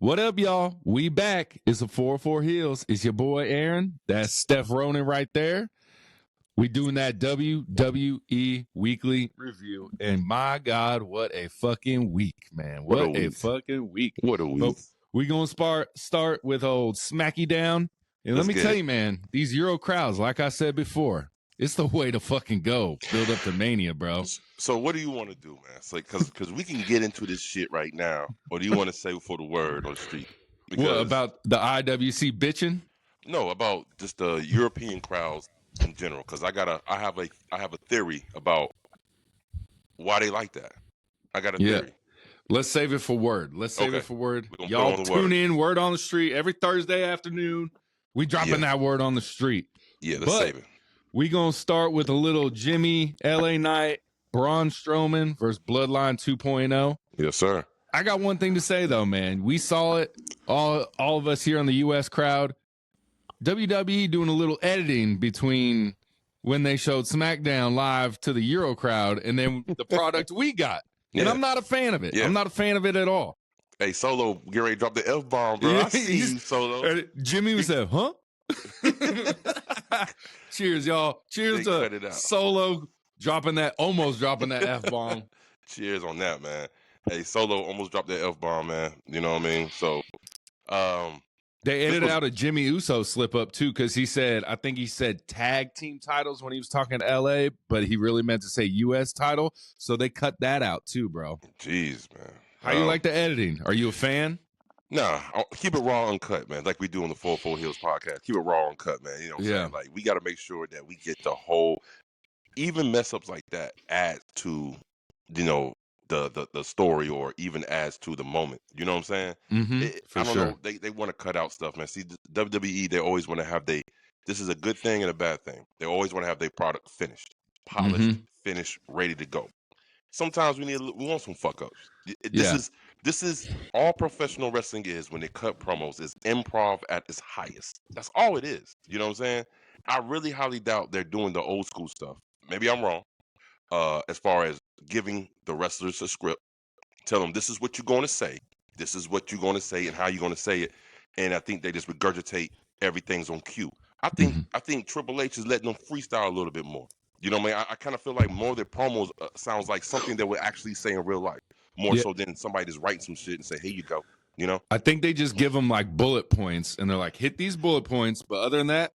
What up, y'all? We back. It's a 4-4 Heels. It's your boy Aaron. That's Steph Ronin right there. We doing that WWE Weekly review. And my God, what a fucking week, man. What a fucking week. What a week. But we going to start with old Smacky Down. And let me tell you, man, these Euro crowds, like I said before, it's the way to fucking go. Build up to Mania, bro. So what do you want to do, man? It's like, because we can get into this shit right now. Or do you want to say for the word on the street? What, about the IWC bitching? No, about just the European crowds in general. Because I have a theory about why they like that. I got a theory. Let's save it for word. Y'all tune in. Word on the street every Thursday afternoon. We dropping that word on the street. Yeah, let's save it. We gonna start with a little Jimmy, LA Knight, Braun Strowman versus Bloodline 2.0. Yes, sir. I got one thing to say though, man. We saw it, all of us here on the US crowd. WWE doing a little editing between when they showed SmackDown live to the Euro crowd and then the product we got. And I'm not a fan of it. I'm not a fan of it at all. Hey, Solo, get ready to drop the F-bomb, bro. I see you, Solo. Jimmy was there, huh? Cheers, y'all. Cheers to Solo almost dropping that F-bomb. Cheers on that, man. Hey, Solo almost dropped that F-bomb, man. You know what I mean? So, they edited out a Jimmy Uso slip up too, because I think he said tag team titles when he was talking to LA, but he really meant to say US title. So they cut that out too, bro. Jeez, man. How you like the editing? Are you a fan? Nah, keep it raw, uncut, man. Like we do on the 4-4 Heels podcast. Keep it raw, uncut, man. You know what I'm saying? Like, we got to make sure that we get the whole, even mess ups like that add to, you know, the story, or even adds to the moment. You know what I'm saying? I don't know. They want to cut out stuff, man. See, WWE, they always want to have this is a good thing and a bad thing. They always want to have their product finished, polished, finished, ready to go. Sometimes we want some fuck ups. This is all professional wrestling is when they cut promos, is improv at its highest. That's all it is. You know what I'm saying? I really highly doubt they're doing the old school stuff. Maybe I'm wrong. As far as giving the wrestlers a script, tell them this is what you're going to say. This is what you're going to say and how you're going to say it. And I think they just regurgitate everything's on cue. I think Triple H is letting them freestyle a little bit more. You know what I mean? I kind of feel like more of their promos sounds like something that we're actually saying in real life, more so than somebody just write some shit and say, "Here you go." You know? I think they just give them like bullet points, and they're like, "Hit these bullet points," but other than that,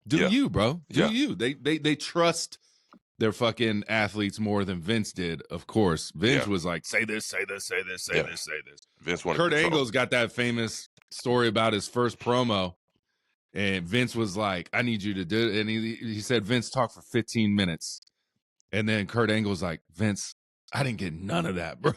do you, bro? Do you? They trust their fucking athletes more than Vince did. Of course, Vince was like, "Say this, say this, say this, say this, say this." Vince wanted Kurt Angle's got that famous story about his first promo. And Vince was like, "I need you to do it." And he said, Vince talked for 15 minutes. And then Kurt Angle's like, "Vince, I didn't get none of that, bro."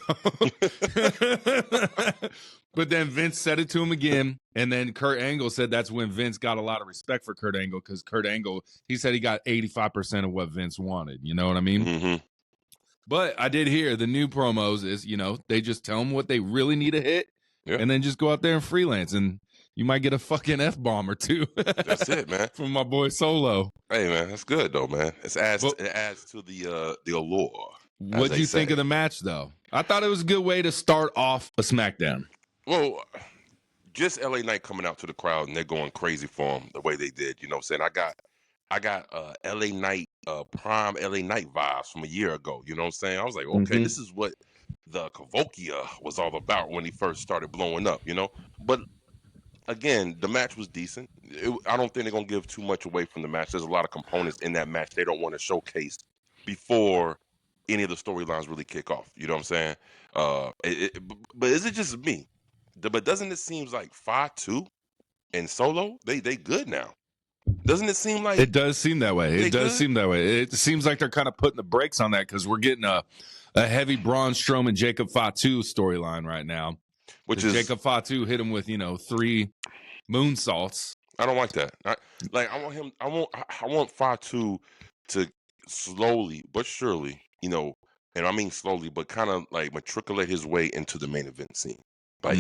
But then Vince said it to him again. And then Kurt Angle said that's when Vince got a lot of respect for Kurt Angle, because Kurt Angle, he said he got 85% of what Vince wanted. You know what I mean? But I did hear the new promos is, you know, they just tell them what they really need to hit and then just go out there and freelance. And you might get a fucking F-bomb or two. That's it, man. From my boy Solo. Hey, man, that's good, though, man. It adds to the allure. What do you think of the match, though? I thought it was a good way to start off a SmackDown. Well, just LA Knight coming out to the crowd and they're going crazy for him the way they did. You know what I'm saying? I got LA Knight, prime LA Knight vibes from a year ago. You know what I'm saying? I was like, okay, this is what the Cavokia was all about when he first started blowing up, you know? But again, the match was decent. I don't think they're going to give too much away from the match. There's a lot of components in that match they don't want to showcase before any of the storylines really kick off. You know what I'm saying? But is it just me? But doesn't it seem like 5-2 and Solo, they good now? Doesn't it seem like... It does seem that way. It does seem that way. It seems like they're kind of putting the brakes on that, because we're getting a heavy Braun Strowman, Jacob Fatu storyline right now. Which is Jacob Fatu hit him with, 3 moonsaults. I don't like that. I want Fatu to slowly but surely, and I mean slowly, but kind of like matriculate his way into the main event scene. Like,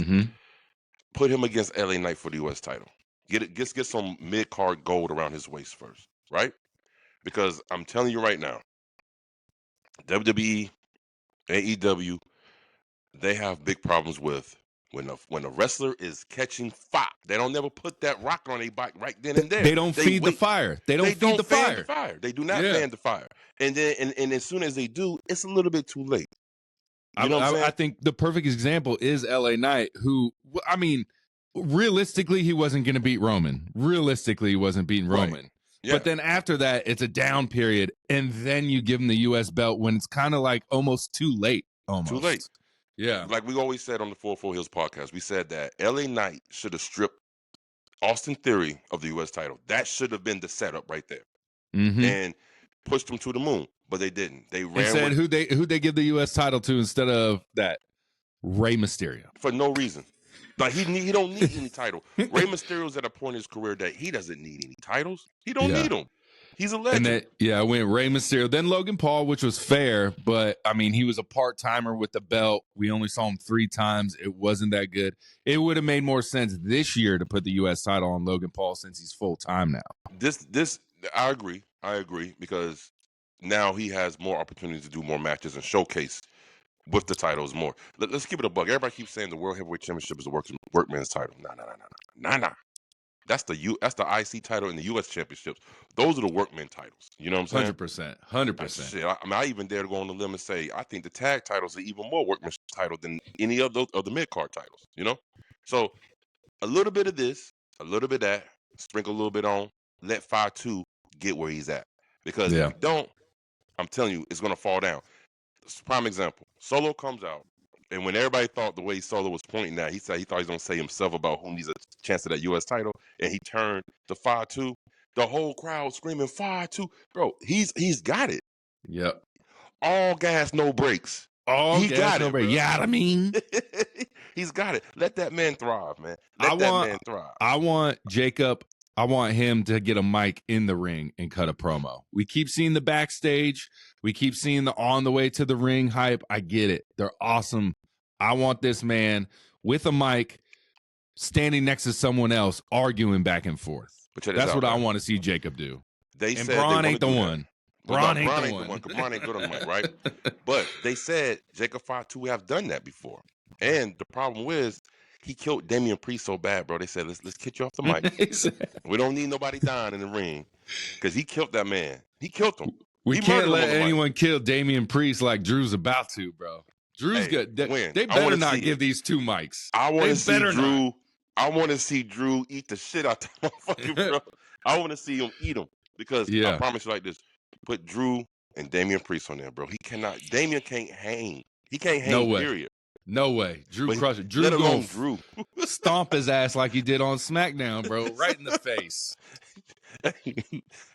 put him against LA Knight for the US title. Get some mid-card gold around his waist first, right? Because I'm telling you right now, WWE, AEW, they have big problems with When a wrestler is catching fire, they don't never put that rock on their bike right then and there. They don't feed the fire. They don't feed the fire. They do not fan the fire. And then and as soon as they do, it's a little bit too late. You know what I'm saying? I think the perfect example is LA Knight, who, I mean, realistically, he wasn't going to beat Roman. Realistically, he wasn't beating Roman. Right. Yeah. But then after that, it's a down period, and then you give him the U.S. belt when it's kind of like almost too late. Too late. Yeah. Like we always said on the 4-4 Hills podcast, we said that LA Knight should have stripped Austin Theory of the U.S. title. That should have been the setup right there. Mm-hmm. And pushed him to the moon, but they didn't. They ran and said who they give the U.S. title to instead of that? Rey Mysterio. For no reason. Like he don't need any title. Rey Mysterio's at a point in his career that he doesn't need any titles. He don't need them. He's a legend. And I went Rey Mysterio, then Logan Paul, which was fair, but I mean, he was a part-timer with the belt. We only saw him 3 times. It wasn't that good. It would have made more sense this year to put the U.S. title on Logan Paul since he's full-time now. This I agree because now he has more opportunities to do more matches and showcase with the titles more. Let's keep it a buck. Everybody keeps saying the World Heavyweight Championship is a workman's title. Nah. That's the IC title and the U.S. championships. Those are the workman titles. You know what I'm saying? 100%. Shit, I even dare to go on the limb and say I think the tag titles are even more workman's title than any of those of the mid card titles. You know, so a little bit of this, a little bit of that, sprinkle a little bit on. Let 5-2 get where he's at, because if you don't, I'm telling you, it's gonna fall down. Prime example: Solo comes out. And when everybody thought the way Solo was pointing at, he said he thought he was going to say himself about who needs a chance at that U.S. title, and he turned to 5-2. The whole crowd screaming 5-2. Bro, he's got it. Yep. All gas, no brakes. He got it. Yeah, I mean, he's got it. Let that man thrive, man. Let that man thrive. I want Jacob. I want him to get a mic in the ring and cut a promo. We keep seeing the backstage. We keep seeing the on the way to the ring hype. I get it. They're awesome. I want this man with a mic standing next to someone else arguing back and forth. That's what I want to see Jacob do. And Braun ain't the one. Braun ain't the one. Braun ain't good on the mic, right? But they said Jacob 5-2 have done that before. And the problem is, he killed Damian Priest so bad, bro. They said, let's kick you off the mic. We don't need nobody dying in the ring, because he killed that man. He killed him. We can't let anyone kill Damian Priest like Drew's about to, bro. Drew's good. They better not give these 2 mics. I want to see Drew. I want to see Drew eat the shit out that motherfucker, bro. I want to see him eat him, because I promise you like this: put Drew and Damian Priest on there, bro. He cannot. Damian can't hang. He can't hang. No way. Period. No way. Drew crush it. Drew gonna stomp his ass like he did on SmackDown, bro. Right in the face.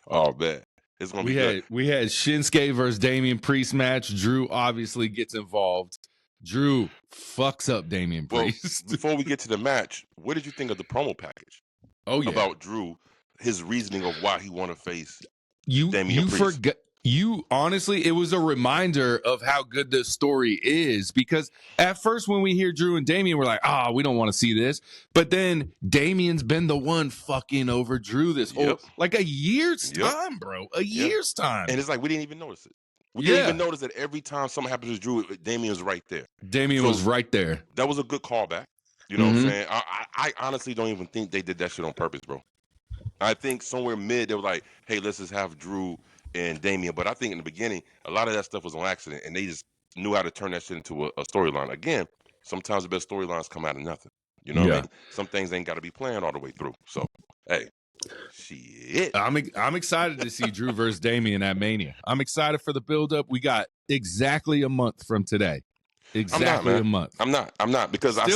Oh man. It's gonna be good. We had Shinsuke versus Damian Priest match. Drew obviously gets involved. Drew fucks up Damian Priest. Before we get to the match, what did you think of the promo package? Oh yeah. About Drew, his reasoning of why he want to face Damian Priest. Honestly, it was a reminder of how good this story is, because at first when we hear Drew and Damian, we're like, we don't want to see this. But then Damian's been the one fucking over Drew this whole, like a year's time, bro. A year's time. And it's like, we didn't even notice it. We didn't even notice that every time something happens to Drew, Damian was right there. Damian was right there. That was a good callback. You know what I'm saying? I honestly don't even think they did that shit on purpose, bro. I think somewhere mid, they were like, hey, let's just have Drew and Damian. But I think in the beginning, a lot of that stuff was on accident, and they just knew how to turn that shit into a storyline. Again, sometimes the best storylines come out of nothing. You know what I mean? Some things ain't got to be planned all the way through. So, hey, shit. I'm excited to see Drew versus Damian at Mania. I'm excited for the build-up. We got exactly a month from today. Exactly a month. I'm not because I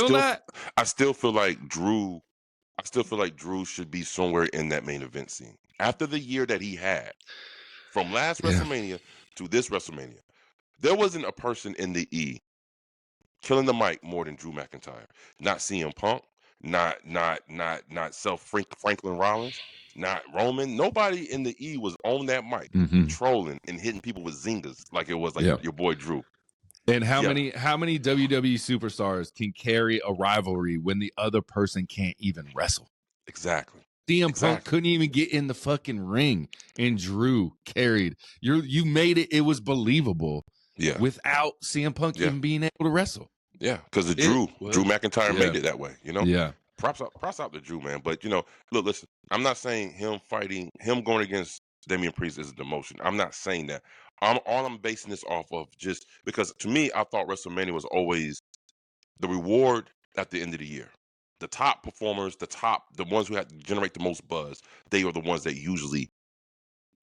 still feel like Drew should be somewhere in that main event scene. After the year that he had, from last WrestleMania to this WrestleMania, there wasn't a person in the E killing the mic more than Drew McIntyre. Not CM Punk, not Franklin Rollins, not Roman. Nobody in the E was on that mic trolling and hitting people with zingers like it was your boy Drew. And how many WWE superstars can carry a rivalry when the other person can't even wrestle? Exactly. CM Punk couldn't even get in the fucking ring, and Drew carried. You made it. It was believable. Yeah. Without CM Punk even being able to wrestle. Yeah, because Drew McIntyre made it that way, you know? Yeah. Props out to Drew, man. But, you know, look, listen, I'm not saying him going against Damian Priest is a demotion. I'm not saying that. I'm basing this off of just because to me, I thought WrestleMania was always the reward at the end of the year. The top performers, the ones who had to generate the most buzz, they are the ones that usually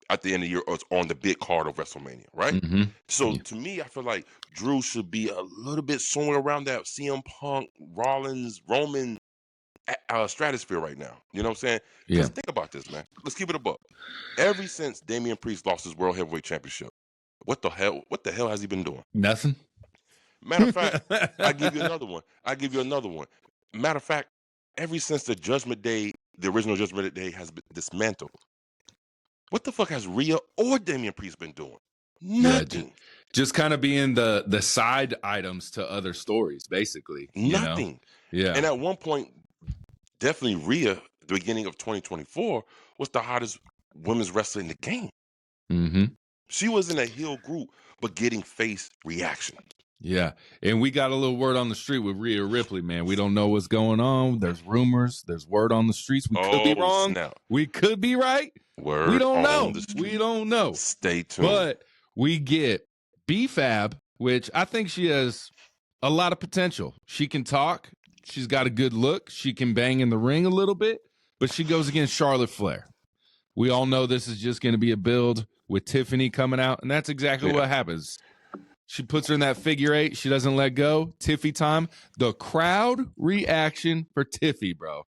at the end of the year are on the big card of WrestleMania, right? Mm-hmm. So to me, I feel like Drew should be a little bit somewhere around that CM Punk, Rollins, Roman stratosphere right now. You know what I'm saying? Because think about this, man. Let's keep it a buck. Ever since Damian Priest lost his World Heavyweight Championship, what the hell has he been doing? Nothing. Matter of fact, I give you another one. Matter of fact, ever since the original Judgment Day has been dismantled, what the fuck has Rhea or Damian Priest been doing? Nothing. Just kind of being the side items to other stories, basically. Nothing. Yeah. And at one point, definitely Rhea, the beginning of 2024, was the hottest women's wrestler in the game. Mm-hmm. She was in a heel group, but getting face reaction. Yeah. And we got a little word on the street with Rhea Ripley, man. We don't know what's going on. There's rumors. There's word on the streets. We could be wrong. Snap. We could be right. Word we don't know. We don't know. Stay tuned. But we get B-Fab, which I think she has a lot of potential. She can talk. She's got a good look. She can bang in the ring a little bit, but she goes against Charlotte Flair. We all know this is just going to be a build with Tiffany coming out, and that's exactly what happens. She puts her in that figure 8. She doesn't let go. Tiffy time. The crowd reaction for Tiffy, bro.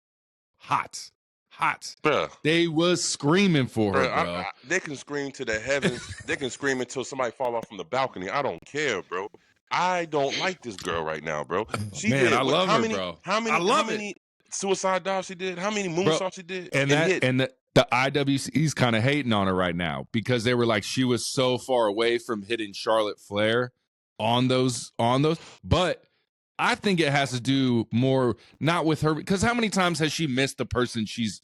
Hot. Bruh. They was screaming for her, bro. They can scream to the heavens. They can scream until somebody fall off from the balcony. I don't care, bro. I don't like this girl right now, bro. I love her, bro. How many suicide dives she did? How many moonsaults she did? And the IWC's kind of hating on her right now because they were like she was so far away from hitting Charlotte Flair on those. But I think it has to do more not with her because how many times has she missed the person she's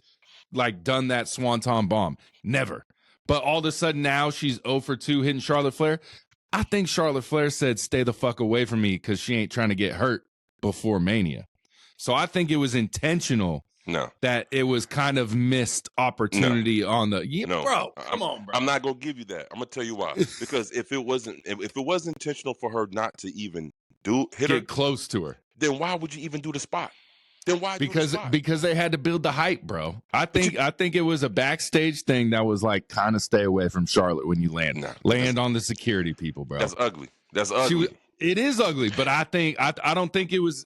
like done that swanton bomb? Never. But all of a sudden now she's 0 for 2 hitting Charlotte Flair. I think Charlotte Flair said, stay the fuck away from me because she ain't trying to get hurt before Mania. So I think it was intentional that it was kind of missed opportunity on the bro. Come on, bro. I'm not gonna give you that. I'm gonna tell you why. Because if it was intentional for her not to even get close to her, then why would you even do the spot? Then why? Because they had to build the hype, bro. I think it was a backstage thing that was like kind of stay away from Charlotte when you land on the security people, bro. That's ugly. It is ugly, but I don't think it was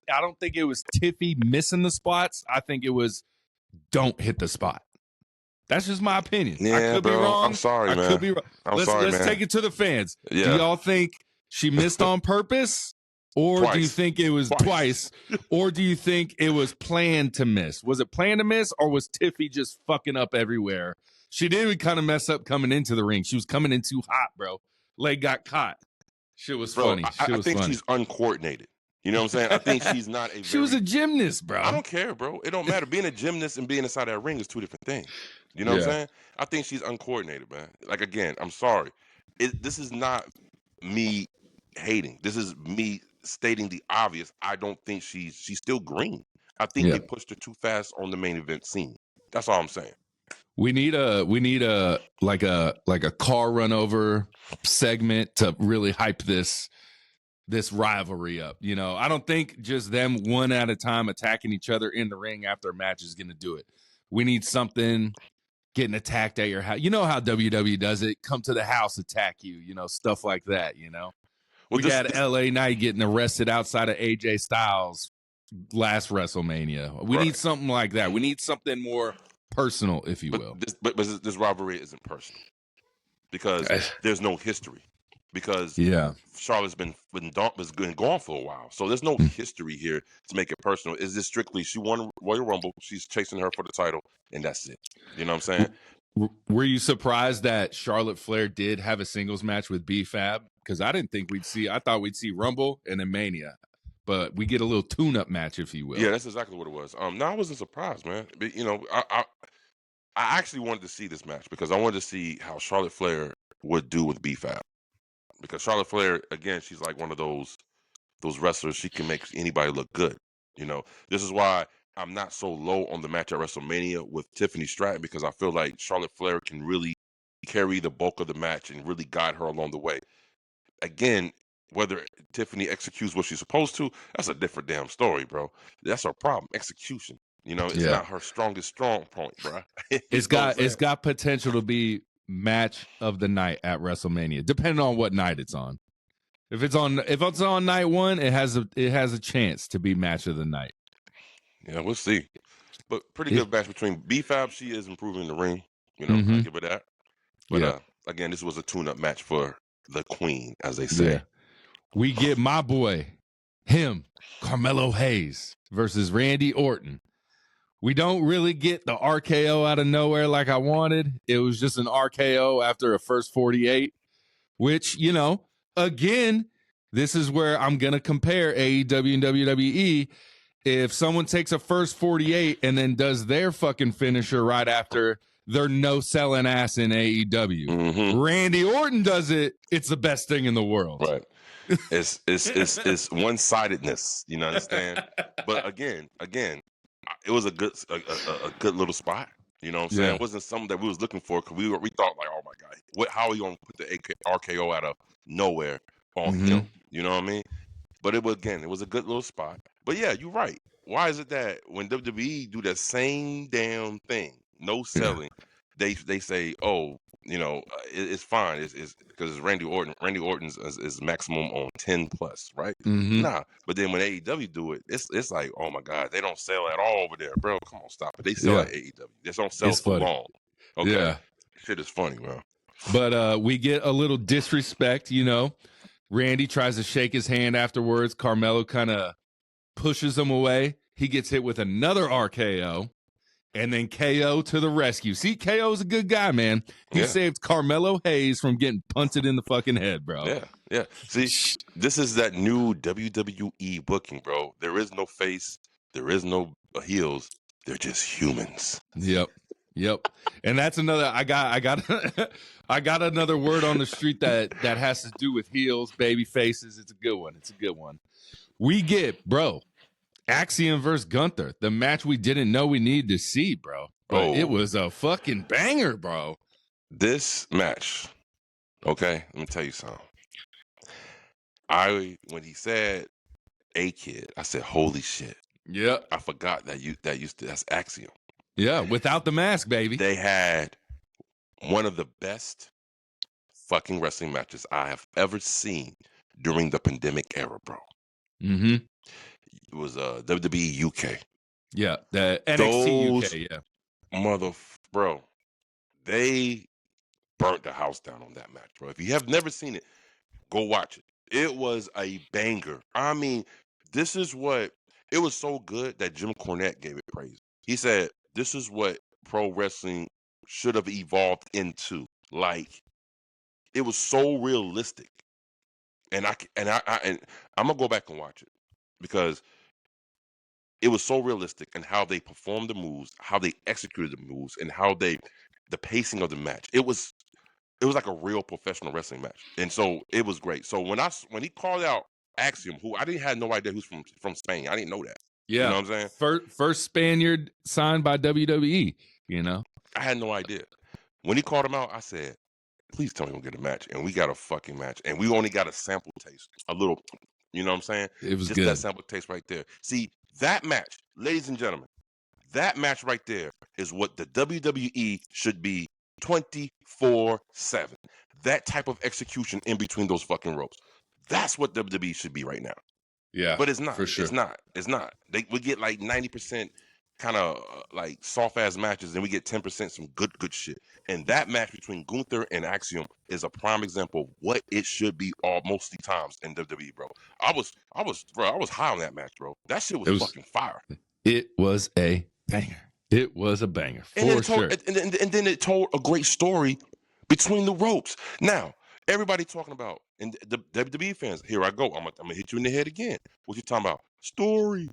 Tiffy missing the spots. I think it was don't hit the spot. That's just my opinion. Yeah, I could bro. be wrong. I'm sorry, man. I could be wrong. Let's take it to the fans. Yeah. Do y'all think she missed on purpose? Or do you think it was twice? Or do you think it was planned to miss? Was it planned to miss, or was Tiffy just fucking up everywhere? She did kind of mess up coming into the ring. She was coming in too hot, bro. Leg got caught. Shit was funny. I think she's uncoordinated. You know what I'm saying? I think she's not a. She was a gymnast, bro. I don't care, bro. It don't matter. Being a gymnast and being inside that ring is two different things. You know what I'm saying? I think she's uncoordinated, man. Like again, I'm sorry. This is not me hating. This is me stating the obvious. I don't think she's still green. I think they pushed her too fast on the main event scene. That's all I'm saying. We need a like a car run over segment to really hype this rivalry up. You know, I don't think just them one at a time attacking each other in the ring after a match is going to do it. We need something getting attacked at your house. You know how WWE does it. Come to the house, attack you. You know, stuff like that. You know. Well, we had LA Knight getting arrested outside of AJ Styles last WrestleMania. We need something like that. We need something more personal, if you will. But this rivalry isn't personal because there's no history. Because Charlotte's been gone for a while, so there's no history here to make it personal. Is this strictly she won Royal Rumble? She's chasing her for the title, and that's it. You know what I'm saying? Were you surprised that Charlotte Flair did have a singles match with B-Fab? Because I didn't think I thought we'd see Rumble and then Mania. But we get a little tune-up match, if you will. Yeah, that's exactly what it was. No, I wasn't surprised, man. But, you know, I actually wanted to see this match because I wanted to see how Charlotte Flair would do with B-Fab. Because Charlotte Flair, again, she's like one of those those wrestlers, she can make anybody look good. This is why I'm not so low on the match at WrestleMania with Tiffany Stratton, because I feel like Charlotte Flair can really carry the bulk of the match and really guide her along the way. Again, whether Tiffany executes what she's supposed to, that's a different damn story, bro. That's her problem. Execution. It's not her strongest strong point, bro. It's got potential to be match of the night at WrestleMania, depending on what night it's on. If it's on night one, it has a chance to be match of the night. Yeah, we'll see. But pretty good match between B-Fab. She is improving in the ring. I give her that. But again, this was a tune-up match for the queen, as they say. Yeah. We get my boy, Carmelo Hayes versus Randy Orton. We don't really get the RKO out of nowhere like I wanted. It was just an RKO after a first 48, which, again, this is where I'm going to compare AEW and WWE. If someone takes a first 48 and then does their fucking finisher right after, they're no selling ass in AEW. Randy Orton does it, it's the best thing in the world. Right. It's one-sidedness, you understand? But again, it was a good little spot. You know what I'm saying? It wasn't something that we was looking for, because we thought like, oh my God, how are you gonna put the RKO out of nowhere on him? You know what I mean? But it was a good little spot. But yeah, you're right. Why is it that when WWE do that same damn thing, no selling, they say, oh, it's fine. It's because it's Randy Orton. Randy Orton's is maximum on 10 plus, right? Nah. But then when AEW do it, it's like, oh my God, they don't sell at all over there, bro. Come on, stop it. They sell at AEW. They don't sell for long. Okay. Yeah. Shit is funny, bro. But we get a little disrespect, Randy tries to shake his hand afterwards. Carmelo kind of pushes him away. He gets hit with another RKO. And then KO to the rescue. See, KO's a good guy, man. He saved Carmelo Hayes from getting punted in the fucking head, bro. Yeah. See, this is that new WWE booking, bro. There is no face. There is no heels. They're just humans. Yep. And that's another. I got I got another word on the street that has to do with heels, baby faces. It's a good one. We get, bro, Axiom versus Gunther, the match we didn't know we needed to see, bro. But it was a fucking banger, bro. This match, okay, let me tell you something. When he said A Kid, I said, holy shit. Yeah. I forgot that's Axiom. Yeah, without the mask, baby. They had one of the best fucking wrestling matches I have ever seen during the pandemic era, bro. It was WWE UK. Yeah, the NXT UK, yeah. Bro, they burnt the house down on that match, bro. If you have never seen it, go watch it. It was a banger. I mean, it was so good that Jim Cornette gave it praise. He said, this is what pro wrestling should have evolved into. Like, it was so realistic. And I'm gonna go back and watch it, because it was so realistic in how they performed the moves, how they executed the moves, and how the pacing of the match. It was like a real professional wrestling match, and so it was great. So when he called out Axiom, who I didn't have no idea who's from Spain, I didn't know that. Yeah, you know what I'm saying? First Spaniard signed by WWE. I had no idea. When he called him out, I said, please tell me we'll get a match, and we got a fucking match, and we only got a sample taste, a little. You know what I'm saying? It was just good. That sample taste right there. See, that match, ladies and gentlemen, that match right there is what the WWE should be 24/7. That type of execution in between those fucking ropes. That's what WWE should be right now. Yeah, but it's not. For sure. It's not. We get like 90% kind of like soft ass matches, and we get 10% some good shit. And that match between Gunther and Axiom is a prime example of what it should be mostly times in WWE, bro. I was high on that match, bro. That shit was fucking fire. It was a banger. It was a banger for sure. And then it told a great story between the ropes. Now, everybody talking about, and the WWE fans, here I go. I'm gonna hit you in the head again. What you talking about? Story.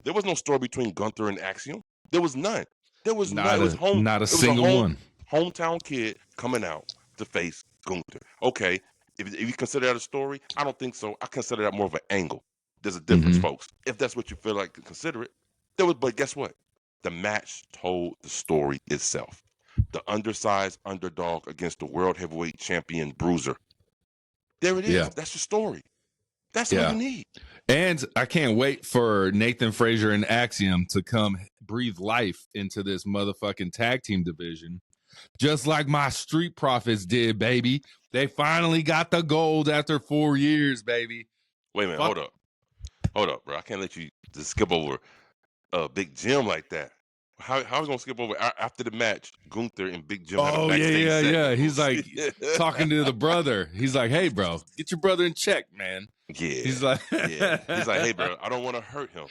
There was no story between Gunther and Axiom. There was none. There was none. Not a single one. Hometown kid coming out to face Gunther. Okay, if you consider that a story, I don't think so. I consider that more of an angle. There's a difference, folks. If that's what you feel like to consider it, but guess what? The match told the story itself. The undersized underdog against the world heavyweight champion bruiser. There it is. Yeah. That's your story. That's all you need. And I can't wait for Nathan Frazier and Axiom to come breathe life into this motherfucking tag team division. Just like my Street Profits did, baby. They finally got the gold after 4 years, baby. Wait a minute. Hold up, bro. I can't let you just skip over Big Jim like that. How are we going to skip over after the match? Gunther and Big Jim had a backstage segment. He's like talking to the brother. He's like, hey, bro, get your brother in check, man. Yeah. He's like, He's like, hey, bro, I don't want to hurt him.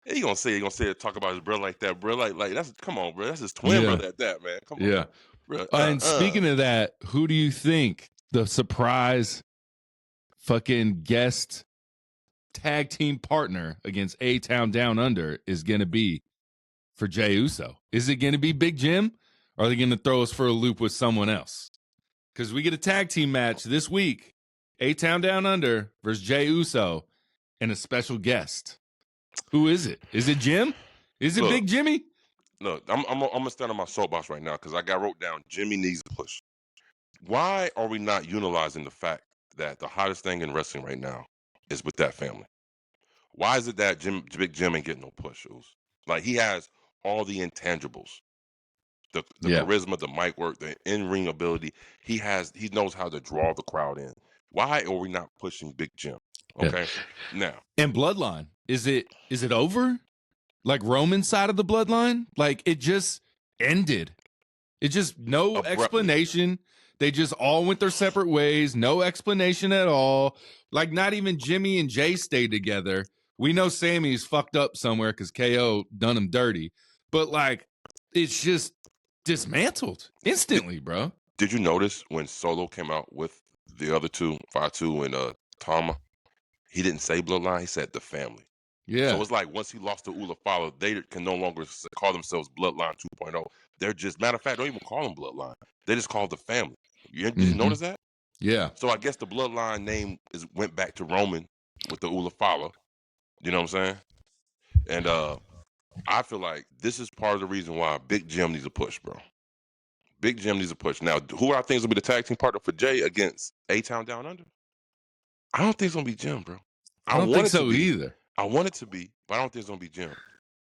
He gonna say it, talk about his brother like that, bro. Like that's, come on, bro. That's his twin brother at that, man. Come on. Bro. And speaking of that, who do you think the surprise fucking guest tag team partner against A-Town Down Under is going to be for Jey Uso? Is it going to be Big Jim? Or are they going to throw us for a loop with someone else? Because we get a tag team match this week. A-Town Down Under versus Jey Uso and a special guest. Who is it? Is it Jim? Is it Big Jimmy? Look, I'm going to stand on my soapbox right now because I wrote down Jimmy needs a push. Why are we not utilizing the fact that the hottest thing in wrestling right now is with that family? Why is it that Big Jim ain't getting no push? Like, he has all the intangibles. The charisma, the mic work, the in-ring ability. He knows how to draw the crowd in. Why are we not pushing Big Jim? Okay. Now. And Bloodline. Is it over? Like Roman's side of the Bloodline? Like, it just ended. It just no explanation. They just all went their separate ways. No explanation at all. Like, not even Jimmy and Jay stayed together. We know Sammy's fucked up somewhere because KO done him dirty. But, like, it's just dismantled instantly, bro. Did you notice when Solo came out with the other two, Fatu and Tama, he didn't say Bloodline, he said the family. Yeah. So it's like once he lost to Ula Fala, they can no longer call themselves Bloodline 2.0. They're just, matter of fact, don't even call them Bloodline. They just call the family. Did you notice that? Yeah. So I guess the Bloodline name went back to Roman with the Ula Fala. You know what I'm saying? And I feel like this is part of the reason why Big Jim needs a push, bro. Big Jim needs a push. Now, who I think is going to be the tag team partner for Jay against A-Town Down Under? I don't think it's going to be Jim, bro. I don't think so either. I want it to be, but I don't think it's going to be Jim.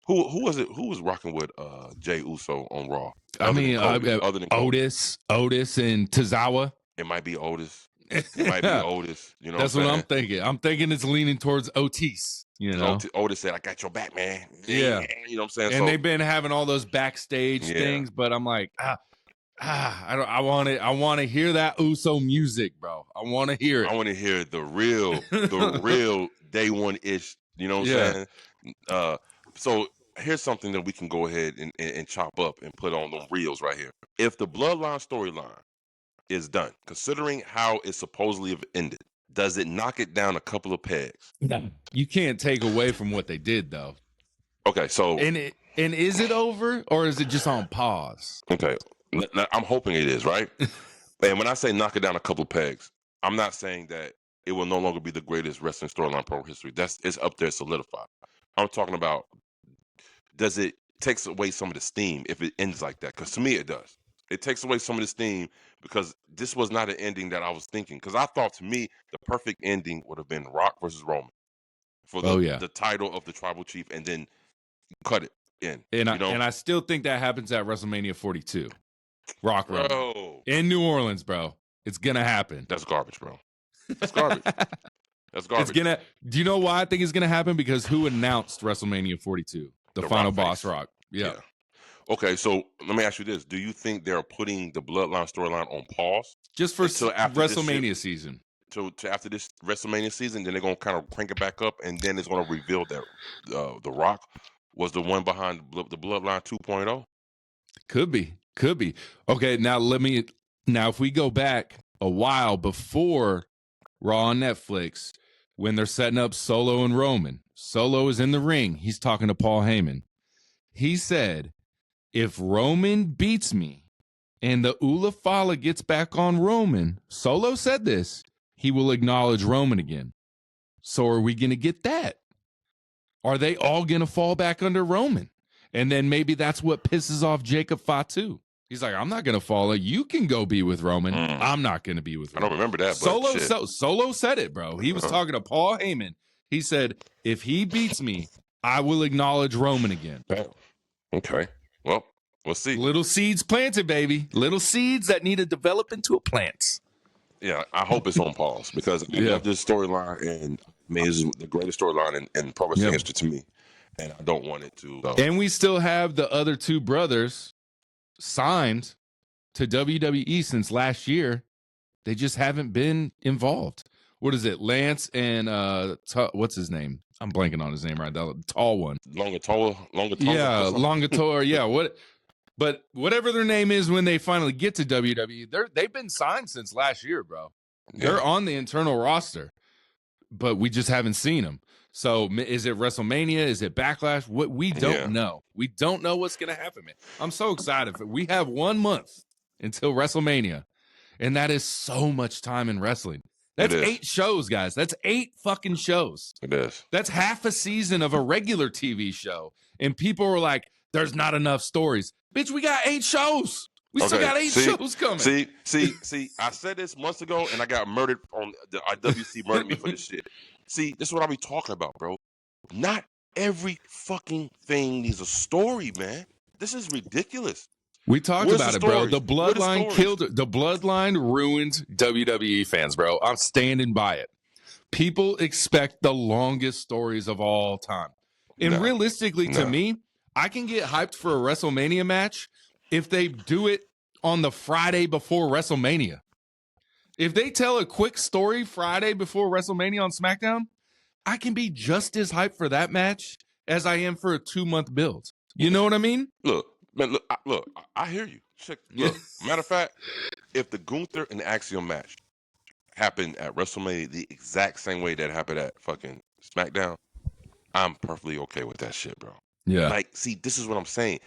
Who was it? Who was rocking with Jey Uso on Raw? Other than Otis and Tozawa. It might be Otis. It might be Otis. You know, that's what I'm thinking. I'm thinking it's leaning towards Otis. You know, Otis said, "I got your back, man." Yeah, you know what I'm saying. And they've been having all those backstage things, but I'm like, I want to hear that Uso music, bro. I want to hear it. I want to hear the real day one ish. You know what I'm saying? So here's something that we can go ahead and chop up and put on them reels right here. If the Bloodline storyline is done, considering how it supposedly have ended, does it knock it down a couple of pegs? No. You can't take away from what they did, though. Okay, so and is it over or is it just on pause? Okay, I'm hoping it is, right? And when I say knock it down a couple of pegs, I'm not saying that it will no longer be the greatest wrestling storyline in pro history. It's up there solidified. I'm talking about, does it takes away some of the steam if it ends like that? Because to me, it does. It takes away some of the steam because this was not an ending that I was thinking. Because I thought, to me, the perfect ending would have been Rock versus Roman for the title of the Tribal Chief, and then cut it in. And I still think that happens at WrestleMania 42. Rock Roman in New Orleans, bro. It's gonna happen. That's garbage, bro. That's garbage. That's garbage. Do you know why I think it's gonna happen? Because who announced WrestleMania 42? The final boss, Rock. Yeah. Okay, so let me ask you this: do you think they're putting the Bloodline storyline on pause just for WrestleMania season? To after this WrestleMania season, then they're gonna kind of crank it back up, and then it's gonna reveal that the Rock was the one behind the Bloodline 2.0. Could be. Okay, now if we go back a while before Raw on Netflix, when they're setting up Solo and Roman, Solo is in the ring. He's talking to Paul Heyman. He said, if Roman beats me and the Ula Fala gets back on Roman, Solo said this, he will acknowledge Roman again. So are we going to get that? Are they all going to fall back under Roman? And then maybe that's what pisses off Jacob Fatu. He's like, I'm not going to follow. You can go be with Roman. I'm not going to be with Roman. I don't remember that. Solo said it, bro. He was talking to Paul Heyman. He said, if he beats me, I will acknowledge Roman again. Okay. Well, we'll see. Little seeds planted, baby. Little seeds that need to develop into a plant. Yeah, I hope it's on pause because I love this storyline, and it's the greatest storyline in pro wrestling history to me, and I don't want it to. And we still have the other two brothers signed to WWE since last year. They just haven't been involved. What is it? Lance and what's his name? I'm blanking on his name right now. The tall one. Longatora. Yeah, Longatora. Yeah, what? But whatever their name is when they finally get to WWE, they've been signed since last year, bro. They're on the internal roster, but we just haven't seen them. So is it WrestleMania? Is it Backlash? What we don't know. We don't know what's going to happen, man. I'm so excited. We have 1 month until WrestleMania, and that is so much time in wrestling. That's 8 shows, guys. That's 8 fucking shows. It is. That's half a season of a regular TV show. And people were like, there's not enough stories. Bitch, we got 8 shows. We still got 8 shows coming. See, I said this months ago, and I got murdered on the IWC murdered me for this shit. See, this is what I be talking about, bro. Not every fucking thing needs a story, man. This is ridiculous. We talked about it, bro. The Bloodline killed it. The Bloodline ruined WWE fans, bro. I'm standing by it. People expect the longest stories of all time. And realistically, to me, I can get hyped for a WrestleMania match if they do it on the Friday before WrestleMania. If they tell a quick story Friday before WrestleMania on SmackDown, I can be just as hyped for that match as I am for a 2-month build. You know what I mean? Look, man, I hear you. Look, matter of fact, if the Gunther and Axiom match happened at WrestleMania the exact same way that happened at fucking SmackDown, I'm perfectly okay with that shit, bro. Yeah. Like, see, this is what I'm saying.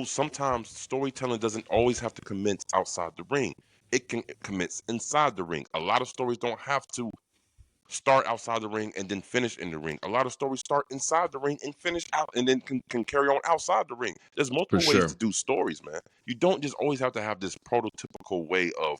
Sometimes storytelling doesn't always have to commence outside the ring. It can commence inside the ring. A lot of stories don't have to start outside the ring and then finish in the ring. A lot of stories start inside the ring and finish out and then can carry on outside the ring. There's multiple ways to do stories, man. You don't just always have to have this prototypical way of,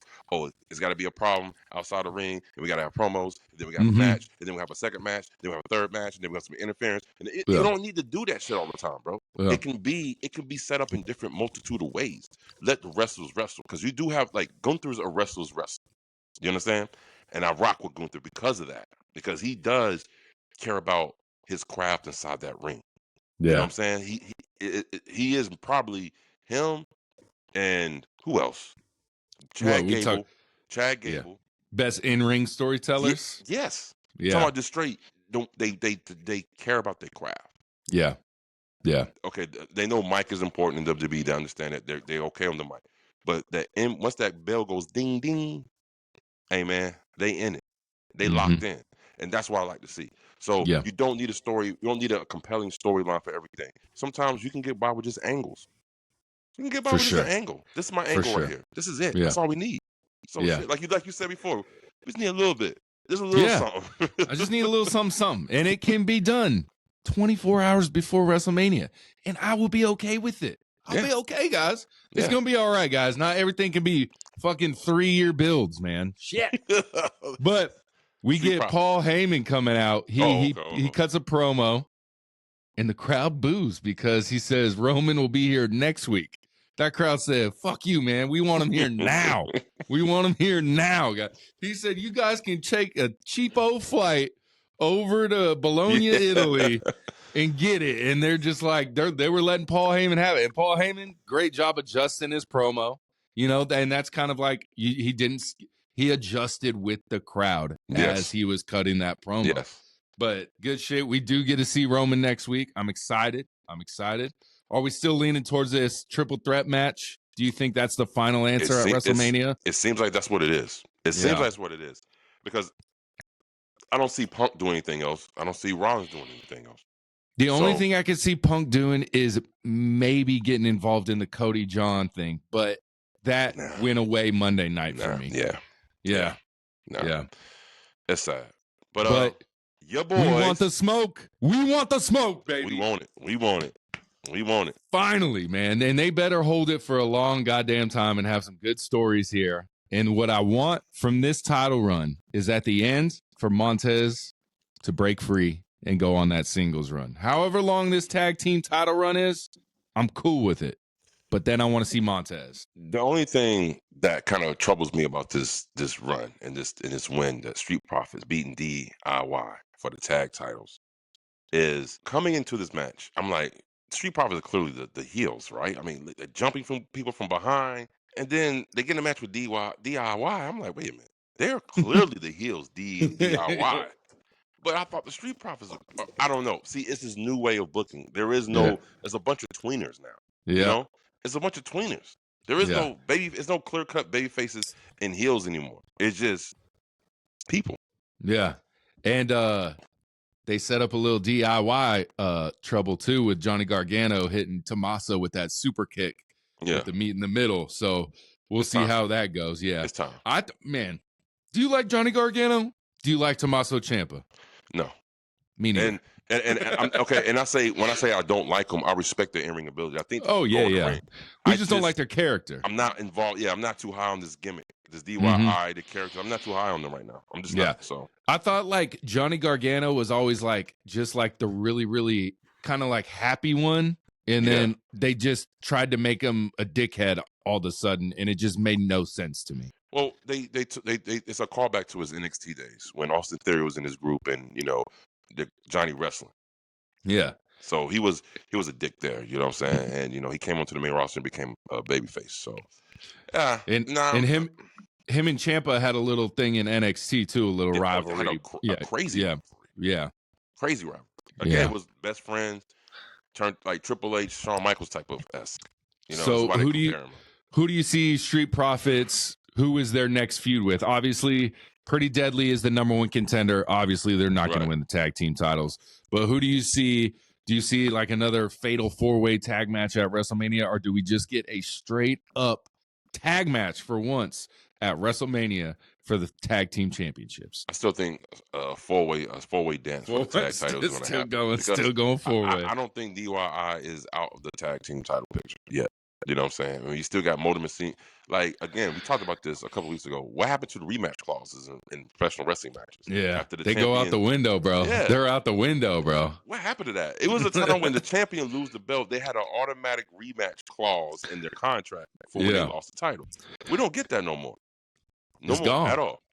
it's got to be a problem outside the ring, and we got to have promos, and then we got a match, and then we have a second match, then we have a third match, and then we have some interference. And you don't need to do that shit all the time, bro. Yeah. It can be set up in different multitude of ways. Let the wrestlers wrestle, because you do have, like, Gunther's a wrestler's wrestler. You understand? And I rock with Gunther because of that. Because he does care about his craft inside that ring. Yeah. You know what I'm saying? He is probably him and who else? Chad Gable. Yeah. Best in-ring storytellers? Yes. Yeah. Talking about this straight. They care about their craft. Yeah. Yeah. Okay, they know mic is important in WWE. They understand that they're okay on the mic. But once that bell goes ding ding, hey man, they in it. They locked in. And that's what I like to see. So you don't need a story. You don't need a compelling storyline for everything. Sometimes you can get by with just angles. You can get by with just an angle. This is my angle right here. This is it. Yeah. That's all we need. So shit, like you said before, we just need a little bit. Just a little something. I just need a little something. And it can be done 24 hours before WrestleMania. And I will be okay with it. I'll be okay, guys. It's going to be all right, guys. Not everything can be fucking 3-year builds, man. Shit. But we get Paul Heyman coming out. He cuts a promo, and the crowd boos because he says Roman will be here next week. That crowd said, fuck you, man. We want him here now. We want him here now, guys. He said, you guys can take a cheapo flight over to Bologna, Italy, and get it. And they're just like, they were letting Paul Heyman have it. And Paul Heyman, great job adjusting his promo. You know, and that's kind of like he adjusted with the crowd as he was cutting that promo. Yes. But good shit. We do get to see Roman next week. I'm excited. Are we still leaning towards this triple threat match? Do you think that's the final answer at WrestleMania? It seems like that's what it is. It seems like that's what it is. Because I don't see Punk doing anything else. I don't see Rollins doing anything else. The only thing I can see Punk doing is maybe getting involved in the Cody John thing. But that went away Monday night for me. Yeah. Yeah. It's sad. But Your boys. We want the smoke. We want the smoke, baby. We want it. We want it. We want it. Finally, man. And they better hold it for a long goddamn time and have some good stories here. And what I want from this title run is at the end for Montez to break free and go on that singles run. However long this tag team title run is, I'm cool with it. But then I want to see Montez. The only thing that kind of troubles me about this run and this win, that Street Profits beating DIY for the tag titles, is coming into this match. I'm like, Street Profits are clearly the heels, right? I mean, they're jumping from people from behind, and then they get in a match with DIY. I'm like, wait a minute, they're clearly the heels, DIY. But I thought the Street Profits, I don't know. See, it's this new way of booking. There's a bunch of tweeners now. Yeah. You know? It's a bunch of tweeners. There is it's no clear-cut baby faces and heels anymore. It's just people. Yeah. And they set up a little DIY trouble too with Johnny Gargano hitting Tommaso with that super kick with the meat in the middle. So we'll see how that goes. Yeah. It's time. Man, do you like Johnny Gargano? Do you like Tommaso Ciampa? No. Me neither. And I'm, okay, and when I say I don't like them, I respect their in-ring ability. I think. Oh yeah. We just don't like their character. I'm not involved. Yeah, I'm not too high on this gimmick, this DIY, the character. I'm not too high on them right now. I'm just not. So I thought like Johnny Gargano was always like just like the really, really kind of like happy one, and then they just tried to make him a dickhead all of a sudden, and it just made no sense to me. Well, they it's a callback to his NXT days when Austin Theory was in his group, and the Johnny wrestling. Yeah. So he was a dick there, you know what I'm saying? And he came onto the main roster and became a babyface. So and him and Ciampa had a little thing in NXT too, a little rivalry. A crazy crazy rivalry. Again, it was best friends, turned like Triple H, Shawn Michaels type of esque. So who do you see Street Profits? Who is their next feud with? Obviously, Pretty Deadly is the number one contender. Obviously, they're not going to win the tag team titles. But who do you see? Do you see like another fatal 4-way tag match at WrestleMania, or do we just get a straight up tag match for once at WrestleMania for the tag team championships? I still think a four-way dance for the tag title is going to happen. Still going 4-way. I don't think DIY is out of the tag team title picture yet. You know what I'm saying? I mean, you still got Motor Machine. Like, again, we talked about this a couple weeks ago. What happened to the rematch clauses in professional wrestling matches? Yeah, they go out the window, bro. Yeah. They're out the window, bro. What happened to that? It was a time when the champion lose the belt, they had an automatic rematch clause in their contract for when they lost the title. We don't get that no more. It's gone at all.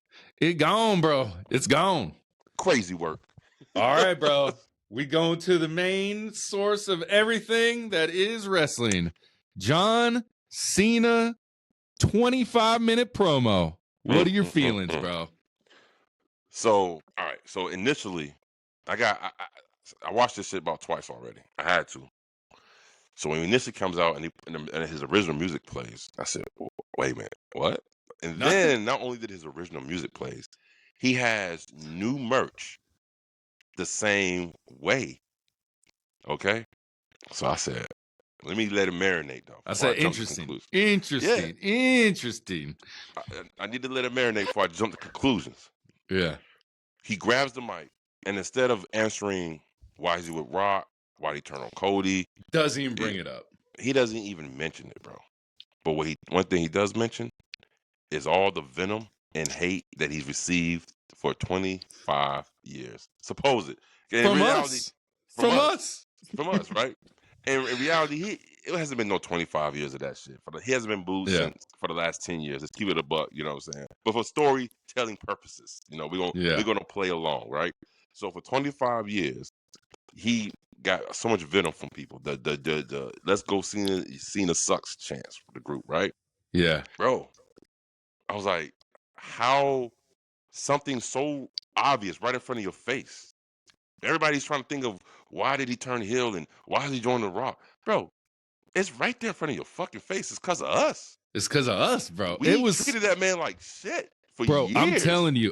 It's gone, bro. It's gone. Crazy work. All right, bro. We going to the main source of everything that is wrestling. John Cena 25-minute promo. What are your feelings, bro? So, all right. So initially, I watched this shit about twice already. I had to. So when initially comes out and his original music plays, I said, wait a minute, what? And then not only did his original music plays, he has new merch the same way. Okay? So I said, let me let it marinate, though. I said, interesting. I need to let it marinate before I jump to conclusions. Yeah. He grabs the mic, and instead of answering why is he with Rock, why did he turn on Cody, doesn't even bring it up. He doesn't even mention it, bro. But one thing he does mention is all the venom and hate that he's received for 25 years. Supposed. From us, right? And in reality, it hasn't been no 25 years of that shit. He hasn't been booed since for the last 10 years. Let's keep it a buck, you know what I'm saying? But for storytelling purposes, we're gonna play along, right? So for 25 years, he got so much venom from people. The let's go Cena sucks chance for the group, right? Yeah, bro. I was like, how something so obvious right in front of your face. Everybody's trying to think of why did he turn heel and why is he joining the Raw? Bro, it's right there in front of your fucking face. It's because of us. It's because of us, bro. We treated that man like shit for years.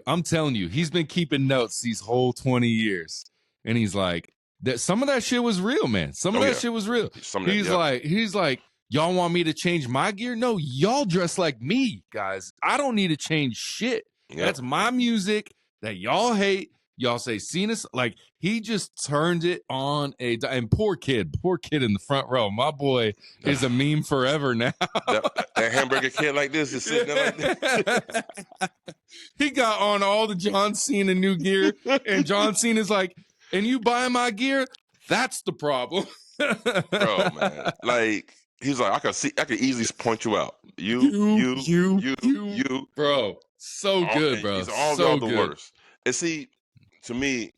I'm telling you, he's been keeping notes these whole 20 years. And he's like, some of that shit was real, man. Some of that shit was real. He's like, y'all want me to change my gear? No, y'all dress like me, guys. I don't need to change shit. Yeah. That's my music that y'all hate. Y'all say Cena's like he just turned it on and poor kid in the front row. My boy is a meme forever now. that hamburger kid like this is sitting there like this. He got on all the John Cena new gear, and John Cena's like, and you buy my gear? That's the problem. Bro, man. Like, he's like, I could easily point you out. You. Bro, so good, bro. He's all so y'all the good. worst. And see, to me,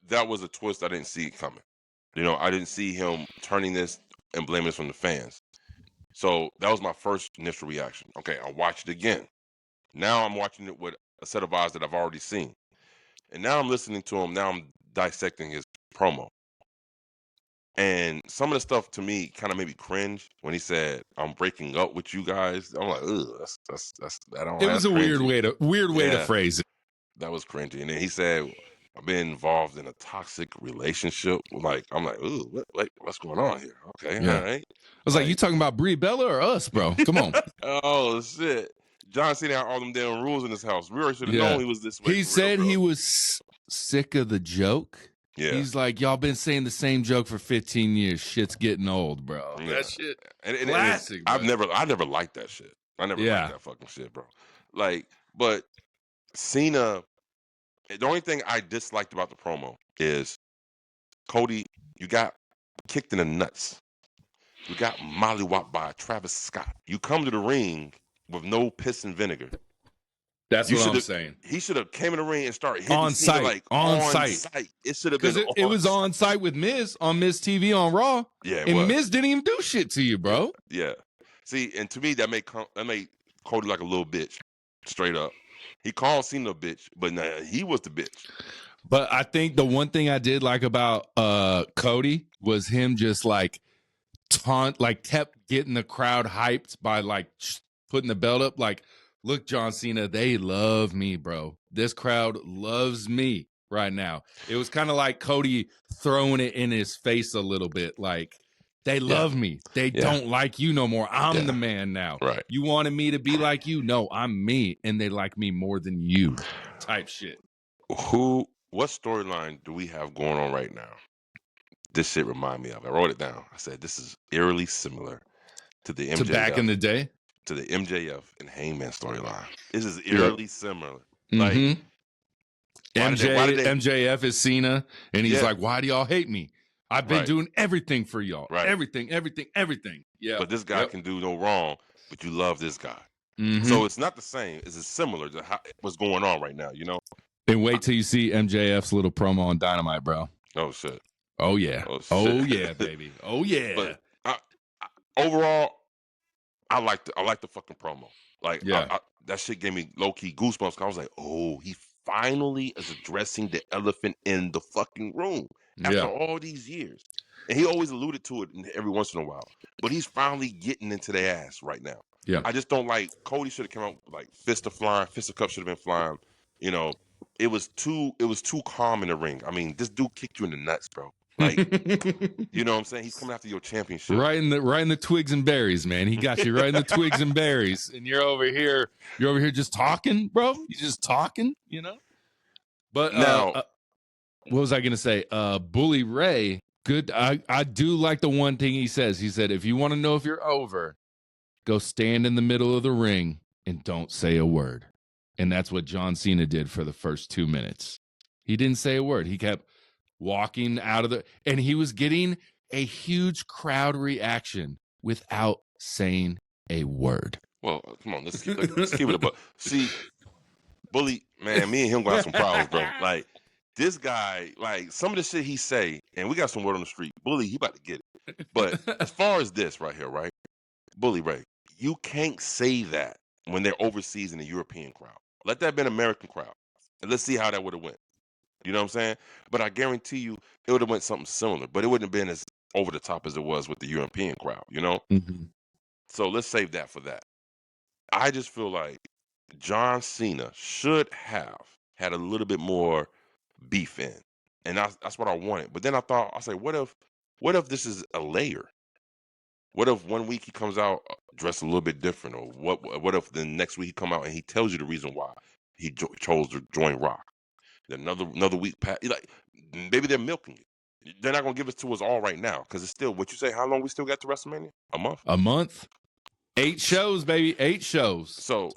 that was a twist I didn't see coming. You know, I didn't see him turning this and blaming this from the fans. So that was my first initial reaction. Okay, I watched it again. Now I'm watching it with a set of eyes that I've already seen. And now I'm listening to him. Now I'm dissecting his promo. And some of the stuff to me kind of made me cringe when he said, "I'm breaking up with you guys." I'm like, ugh, that's it was a cringy. weird way to phrase it. That was cringy. And then he said, "I've been involved in a toxic relationship." Like, I'm like, ooh, what's going on here? Okay, all right. I was like, you talking about Brie Bella or us, bro? Come on. Oh shit. John Cena had all them damn rules in his house. We already should have known he was this way. He said he was sick of the joke. Yeah. He's like, y'all been saying the same joke for 15 years. Shit's getting old, bro. Yeah. That shit. Classic. I never liked that shit. I never liked that fucking shit, bro. Like, but Cena, the only thing I disliked about the promo is Cody, you got kicked in the nuts. You got mollywopped by Travis Scott. You come to the ring with no piss and vinegar. That's what I'm saying. He should have came in the ring and started hitting on Cena site. Like on site. It should have been. It was on site with Miz on Miz TV on Raw. Yeah, and Miz didn't even do shit to you, bro. Yeah. See, and to me that made Cody like a little bitch, straight up. He called Cena a bitch, but nah, he was the bitch. But I think the one thing I did like about Cody was him just like kept getting the crowd hyped by like putting the belt up. Like, look, John Cena, they love me, bro. This crowd loves me right now. It was kind of like Cody throwing it in his face a little bit. Like, they love me. They don't like you no more. I'm the man now. Right. You wanted me to be like you? No, I'm me. And they like me more than you type shit. What storyline do we have going on right now? This shit remind me of. I wrote it down. I said, this is eerily similar to the MJF. To back in the day? To the MJF and Hangman storyline. This is eerily similar. Like, MJF is Cena, and he's like, why do y'all hate me? I've been doing everything for y'all. Right. Everything. Yeah. But this guy can do no wrong, but you love this guy. Mm-hmm. So it's not the same. It's similar to what's going on right now, you know? And wait till you see MJF's little promo on Dynamite, bro. Oh, shit. Oh, yeah. Oh, yeah, baby. Oh, yeah. But overall, I like the fucking promo. Like, that shit gave me low-key goosebumps. I was like, oh, he finally is addressing the elephant in the fucking room after all these years. And he always alluded to it every once in a while. But he's finally getting into their ass right now. Yeah. I just don't like, Cody should have come out like fist of cup should have been flying. You know, it was too calm in the ring. I mean, this dude kicked you in the nuts, bro. Like, you know what I'm saying? He's coming after your championship. Right in the twigs and berries, man. He got you right in the twigs and berries. And you're over here just talking, bro. You're just talking, you know? But now, what was I going to say? Bully Ray, good. I do like the one thing he says. He said, if you want to know if you're over, go stand in the middle of the ring and don't say a word. And that's what John Cena did for the first 2 minutes. He didn't say a word. He kept walking out of and he was getting a huge crowd reaction without saying a word. Well, come on, let's keep it above. See, Bully, man, me and him got some problems, bro. Like, this guy, like, some of the shit he say, and we got some word on the street. Bully, he about to get it. But as far as this right here, right? Bully Ray, you can't say that when they're overseas in the European crowd. Let that be an American crowd. And let's see how that would have went. You know what I'm saying? But I guarantee you it would have went something similar, but it wouldn't have been as over the top as it was with the European crowd, you know? Mm-hmm. So let's save that for that. I just feel like John Cena should have had a little bit more beef in. And that's what I wanted. But then I said, what if this is a layer? What if 1 week he comes out dressed a little bit different? Or what if the next week he come out and he tells you the reason why he chose to join Rock? Another week pass. Like maybe they're milking it. They're not gonna give it to us all right now because it's still what you say. How long we still got to WrestleMania? A month. A month. 8 shows, baby. 8 shows. So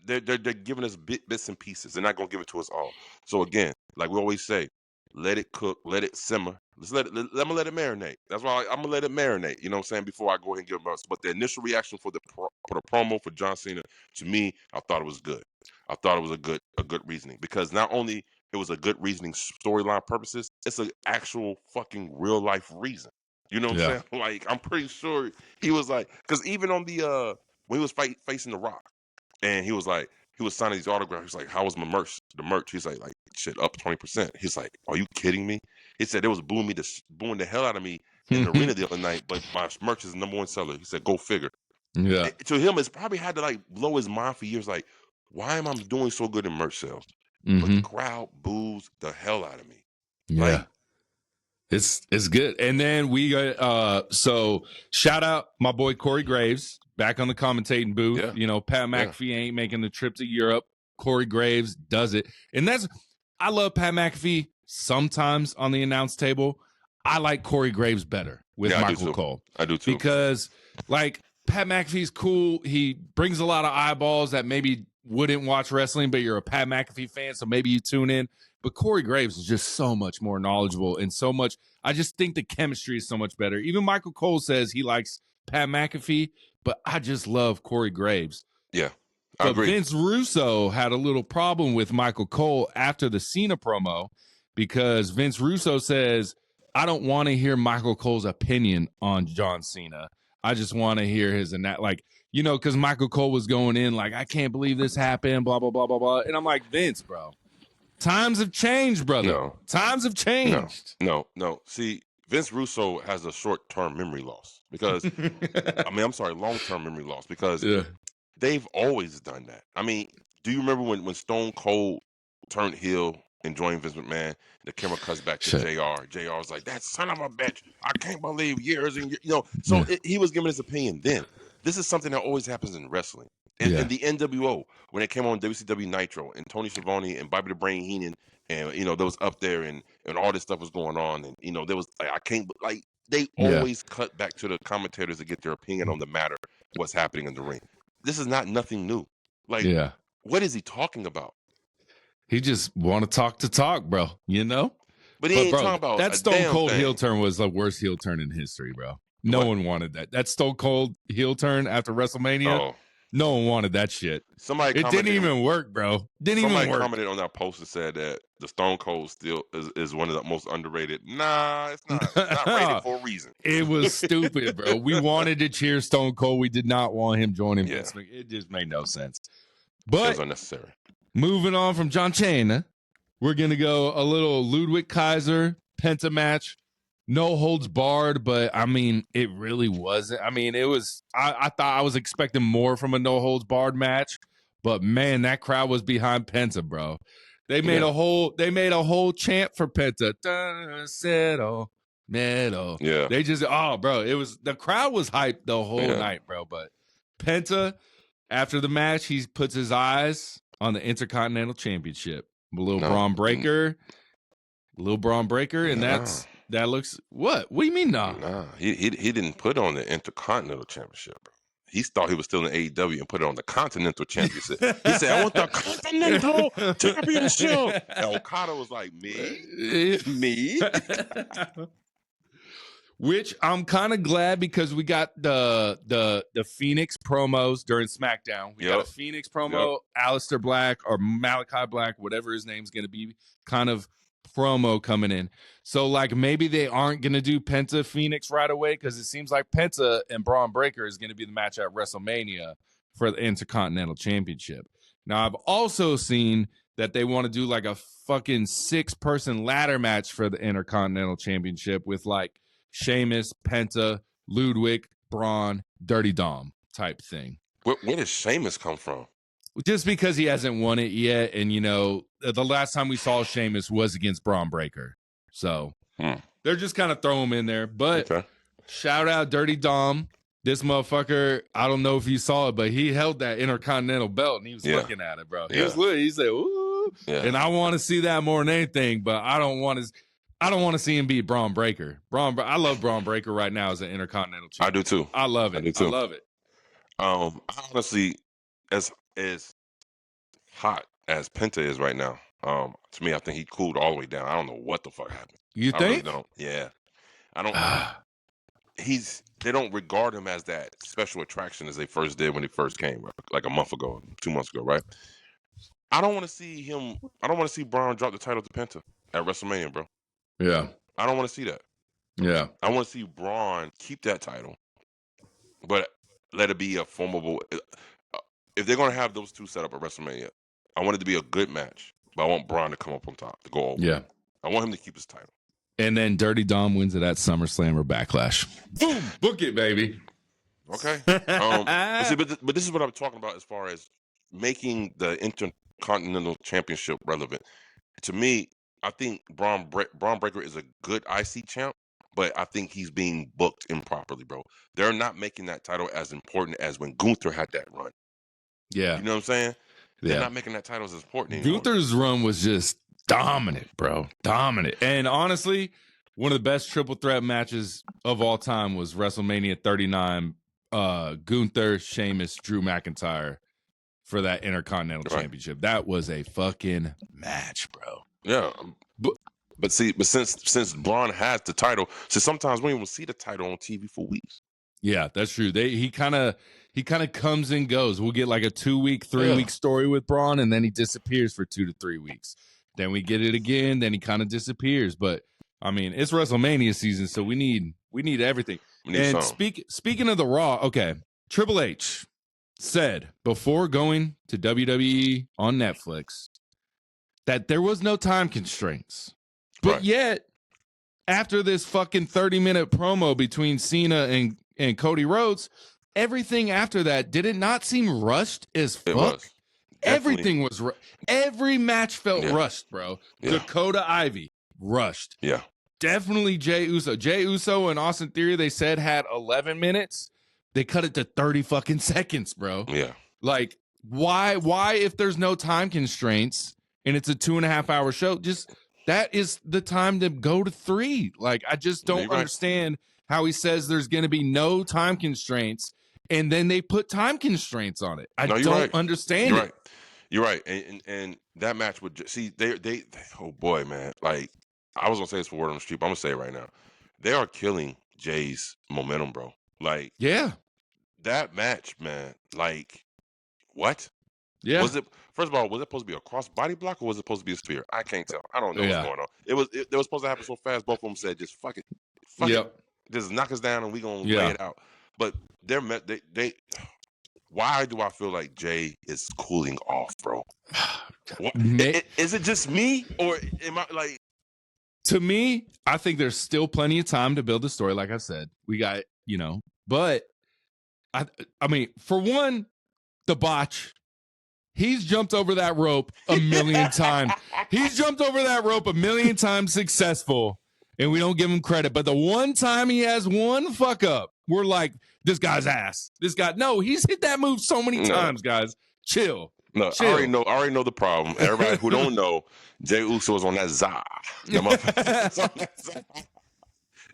they're giving us bits and pieces. They're not gonna give it to us all. So again, like we always say, let it cook, let it simmer. I'm gonna let it marinate. That's why I'm gonna let it marinate. You know what I'm saying? Before I go ahead and give them us. But the initial reaction for the promo for John Cena, to me, I thought it was good. I thought it was a good reasoning because not only it was a good reasoning storyline purposes, it's an actual fucking real life reason. You know what I'm saying? Like I'm pretty sure he was like, because even on the when he was facing The Rock, and he was signing these autographs. He's like, how was my merch? The merch. He's like shit up 20%. He's like, are you kidding me? He said it was booing the hell out of me in the arena the other night, but my merch is the #1 seller. He said, go figure. Yeah. And to him, it's probably had to like blow his mind for years. Like, why am I doing so good in merch sales? But the crowd boos the hell out of me. Yeah. Like, it's good. And then we got so shout out my boy Corey Graves back on the commentating booth. Yeah. You know, Pat McAfee ain't making the trip to Europe. Corey Graves does it. And I love Pat McAfee sometimes on the announce table. I like Corey Graves better with Michael Cole. I do too. Because like Pat McAfee's cool. He brings a lot of eyeballs that maybe wouldn't watch wrestling, but you're a Pat McAfee fan, so maybe you tune in. But Corey Graves is just so much more knowledgeable and so much. I just think the chemistry is so much better. Even Michael Cole says he likes Pat McAfee, but I just love Corey Graves. Yeah, I agree. Vince Russo had a little problem with Michael Cole after the Cena promo because Vince Russo says, I don't want to hear Michael Cole's opinion on John Cena. I just want to hear his, and that, like, you know, because Michael Cole was going in like, I can't believe this happened, blah, blah, blah, blah, blah. And I'm like, Vince, bro. Times have changed, brother. No. Times have changed. No. See, Vince Russo has a short-term memory loss because, I'm sorry, long-term memory loss because they've always done that. I mean, do you remember when Stone Cold turned heel and joined Vince McMahon? The camera cuts back to JR. JR was like, that son of a bitch. I can't believe years and years. You know, so he was giving his opinion then. This is something that always happens in wrestling. In the NWO, when it came on WCW Nitro, and Tony Schiavone and Bobby the Brain Heenan, and you know, there was up there, and all this stuff was going on, and you know, there was they always cut back to the commentators to get their opinion on the matter, what's happening in the ring. This is nothing new. Like, what is he talking about? He just want to talk, bro. You know, but he ain't talking about that Stone Cold heel turn was the worst heel turn in history, bro. No one wanted that. That Stone Cold heel turn after WrestleMania. Oh. No one wanted that shit. It didn't even work, bro. Somebody commented on that post and said that the Stone Cold still is one of the most underrated. Nah, it's not. It's not rated for a reason. It was stupid, bro. We wanted to cheer Stone Cold. We did not want him joining Vince McMahon. It just made no sense. But it was unnecessary. Moving on from John Cena, we're going to go a little Ludwig Kaiser Penta match. No holds barred, but I mean, it really wasn't. I mean, it was, I thought I was expecting more from a no holds barred match, but man, that crowd was behind Penta, bro. They made a whole chant for Penta. Settle, metal. Yeah. They just, bro, the crowd was hyped the whole night, bro. But Penta, after the match, he puts his eyes on the Intercontinental Championship. Braun Breaker, and that looks what? What do you mean, Nah, he didn't put on the Intercontinental Championship, bro. He thought he was still in AEW and put it on the Continental Championship. He said, I want the Continental Championship. And Okada was like, me? Which I'm kind of glad because we got the Phoenix promos during SmackDown. We got a Phoenix promo, Aleister Black or Malachi Black, whatever his name's going to be, kind of promo coming in. So like maybe they aren't going to do Penta Phoenix right away because it seems like Penta and Braun Breaker is going to be the match at WrestleMania for the Intercontinental Championship. Now I've also seen that they want to do like a fucking 6-person ladder match for the Intercontinental Championship with like Sheamus, Penta, Ludwig, Braun, Dirty Dom type thing. Where does Sheamus come from? Just because he hasn't won it yet, and you know the last time we saw Sheamus was against Braun Breaker, so they're just kind of throwing him in there. But shout out Dirty Dom, this motherfucker. I don't know if you saw it, but he held that Intercontinental belt and he was looking at it, bro. He was looking. He said, "Ooh." Yeah. And I want to see that more than anything, but I don't want to see him beat Braun Breaker. I love Braun Breaker right now as an Intercontinental champion. I do too. I love it. I do too. I love it. Honestly, as hot as Penta is right now, to me, I think he cooled all the way down. I don't know what the fuck happened. You think? I really don't. Yeah. I don't. They don't regard him as that special attraction as they first did when he first came, like a month ago, 2 months ago, right? I don't want to see him. I don't want to see Braun drop the title to Penta at WrestleMania, bro. Yeah. I don't want to see that. Yeah. I want to see Braun keep that title, but let it be a formidable. If they're going to have those two set up at WrestleMania, I want it to be a good match, but I want Braun to come up on top, to go over. Yeah. I want him to keep his title. And then Dirty Dom wins it at SummerSlam or Backlash. Boom! Book it, baby. Okay. But this is what I'm talking about as far as making the Intercontinental Championship relevant. To me, I think Braun Breaker is a good IC champ, but I think he's being booked improperly, bro. They're not making that title as important as when Gunther had that run. Yeah. You know what I'm saying? They're not making that title as important anymore. Gunther's run was just dominant, bro. Dominant. And honestly, one of the best triple threat matches of all time was WrestleMania 39, Gunther, Sheamus, Drew McIntyre for that Intercontinental Championship. That was a fucking match, bro. Yeah. But since Braun has the title, so sometimes we don't even see the title on TV for weeks. Yeah, that's true. He kind of comes and goes. We'll get like a 2-week, 3-week story with Braun, and then he disappears for 2 to 3 weeks. Then we get it again. Then he kind of disappears. But I mean, it's WrestleMania season, so we need everything. And speaking of the Raw, okay, Triple H said before going to WWE on Netflix that there was no time constraints, but yet after this fucking 30-minute promo between Cena and Cody Rhodes, everything after that did it not seem rushed as fuck? It was. Everything was every match felt rushed, bro. Yeah. Dakota Ivy rushed. Yeah. Definitely Jey Uso. Jey Uso and Austin Theory, they said had 11 minutes. They cut it to 30 fucking seconds, bro. Yeah. Like, why if there's no time constraints and it's a 2.5 hour show, just that is the time to go to 3. Like, I just don't understand how he says there's going to be no time constraints and then they put time constraints on it. I don't understand it. You're right. And that match would see they oh boy, man. Like, I was gonna say this for Word on the Street, but I'm gonna say it right now. They are killing Jay's momentum, bro. Like, yeah, that match, man. Like, what? Yeah. First of all, was it supposed to be a cross body block or was it supposed to be a spear? I can't tell. I don't know what's going on. It was supposed to happen so fast. Both of them said, "Just fuck it, just knock us down and we gonna lay it out." But they. Why do I feel like Jay is cooling off, bro? Is it just me, or am I like? To me, I think there's still plenty of time to build the story. Like I said, we got but I mean, for one, the botch. He's jumped over that rope a million times. He's jumped over that rope a million times successful, and we don't give him credit. But the one time he has one fuck up, we're like, this guy's ass. No, he's hit that move so many times, guys. Chill. No, chill. I already know the problem. Everybody who don't know, Jey Uso was on that za.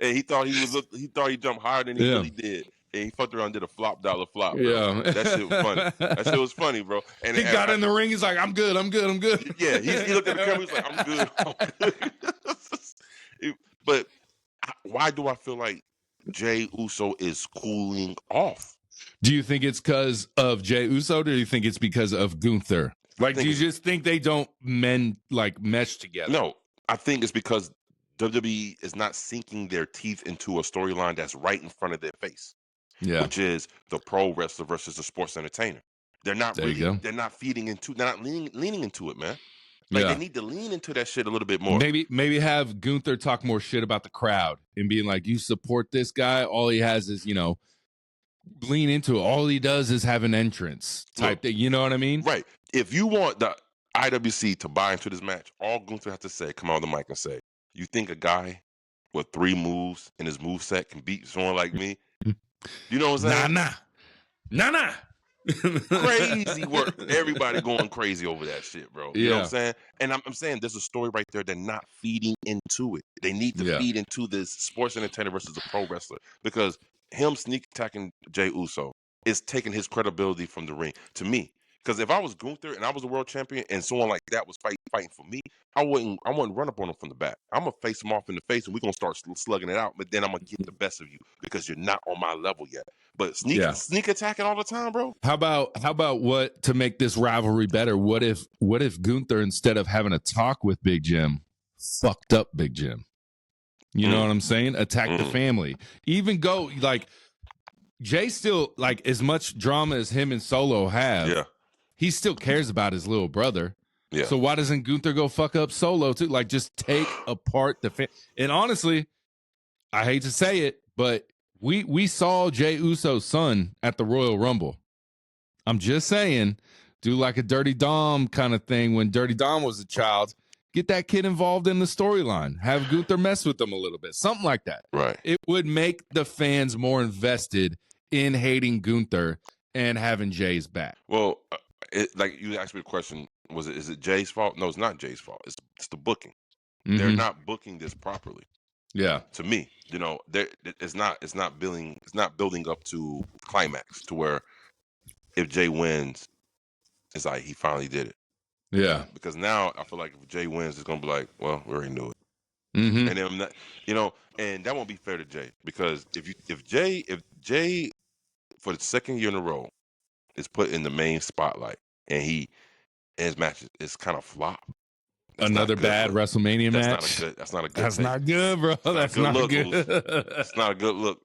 And he thought he jumped higher than he really did. And he fucked around and did a flop dollar flop, bro. Yeah. That shit was funny. That shit was funny, bro. And he got in the ring, he's like, I'm good. Yeah, he looked at the camera, he's like, I'm good. But why do I feel like Jey Uso is cooling off? Do you think it's because of Jey Uso, or do you think it's because of Gunther? Like, do you just think they don't mesh together? No, I think it's because WWE is not sinking their teeth into a storyline that's right in front of their face. Yeah, which is the pro wrestler versus the sports entertainer. They're not they're not feeding into. They're not leaning into it, man. Like, they need to lean into that shit a little bit more. Maybe have Gunther talk more shit about the crowd and being like, you support this guy. All he has is, lean into it. All he does is have an entrance type thing. You know what I mean? Right. If you want the IWC to buy into this match, all Gunther has to say, come on the mic and say, you think a guy with 3 moves in his moveset can beat someone like me? You know what I'm saying? Nah. Crazy work. Everybody going crazy over that shit, bro. You know what I'm saying? And I'm saying there's a story right there. They're not feeding into it. They need to feed into this sports entertainer versus a pro wrestler, because him sneak attacking Jey Uso is taking his credibility from the ring to me. Because if I was Gunther and I was a world champion and someone like that was fighting for me, I wouldn't run up on him from the back. I'm gonna face him off in the face and we're gonna start slugging it out. But then I'm gonna get the best of you because you're not on my level yet. But sneak attacking all the time, bro. How about what to make this rivalry better? What if Gunther, instead of having a talk with Big Jim, fucked up Big Jim? You know what I'm saying? Attack the family. Even go like Jay still, like, as much drama as him and Solo have. Yeah. He still cares about his little brother. Yeah. So why doesn't Gunther go fuck up Solo too? Like, just take apart the and honestly, I hate to say it, but we saw Jey Uso's son at the Royal Rumble. I'm just saying, do like a Dirty Dom kind of thing when Dirty Dom was a child. Get that kid involved in the storyline. Have Gunther mess with him a little bit. Something like that. Right. It would make the fans more invested in hating Gunther and having Jay's back. Well, like you asked me the question, is it Jay's fault? No, it's not Jay's fault. It's the booking. They're not booking this properly. Yeah. To me, you know, it's not building up to climax to where if Jay wins, it's like he finally did it. Yeah. Because now I feel like if Jay wins, it's gonna be like, well, we already knew it. And then I'm not, you know, and that won't be fair to Jay, because if Jay for the second year in a row is put in the main spotlight and his matches is kind of flop. Another bad WrestleMania match. That's not a good. That's thing. not good, bro. That's not good. It's not a good look.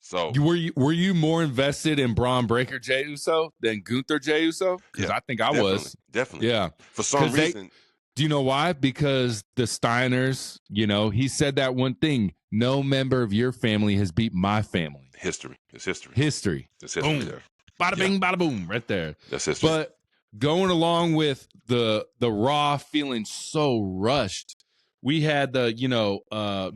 So were you more invested in Braun Breaker Jey Uso than Gunther Jey Uso? Because I think I was. Definitely. Yeah. For some reason. Do you know why? Because the Steiners, you know, he said that one thing: no member of your family has beat my family. History. It's history. History. It's history. Boom. There. Bada bing, bada boom, right there. That's history. But going along with the Raw feeling so rushed, we had the, you know,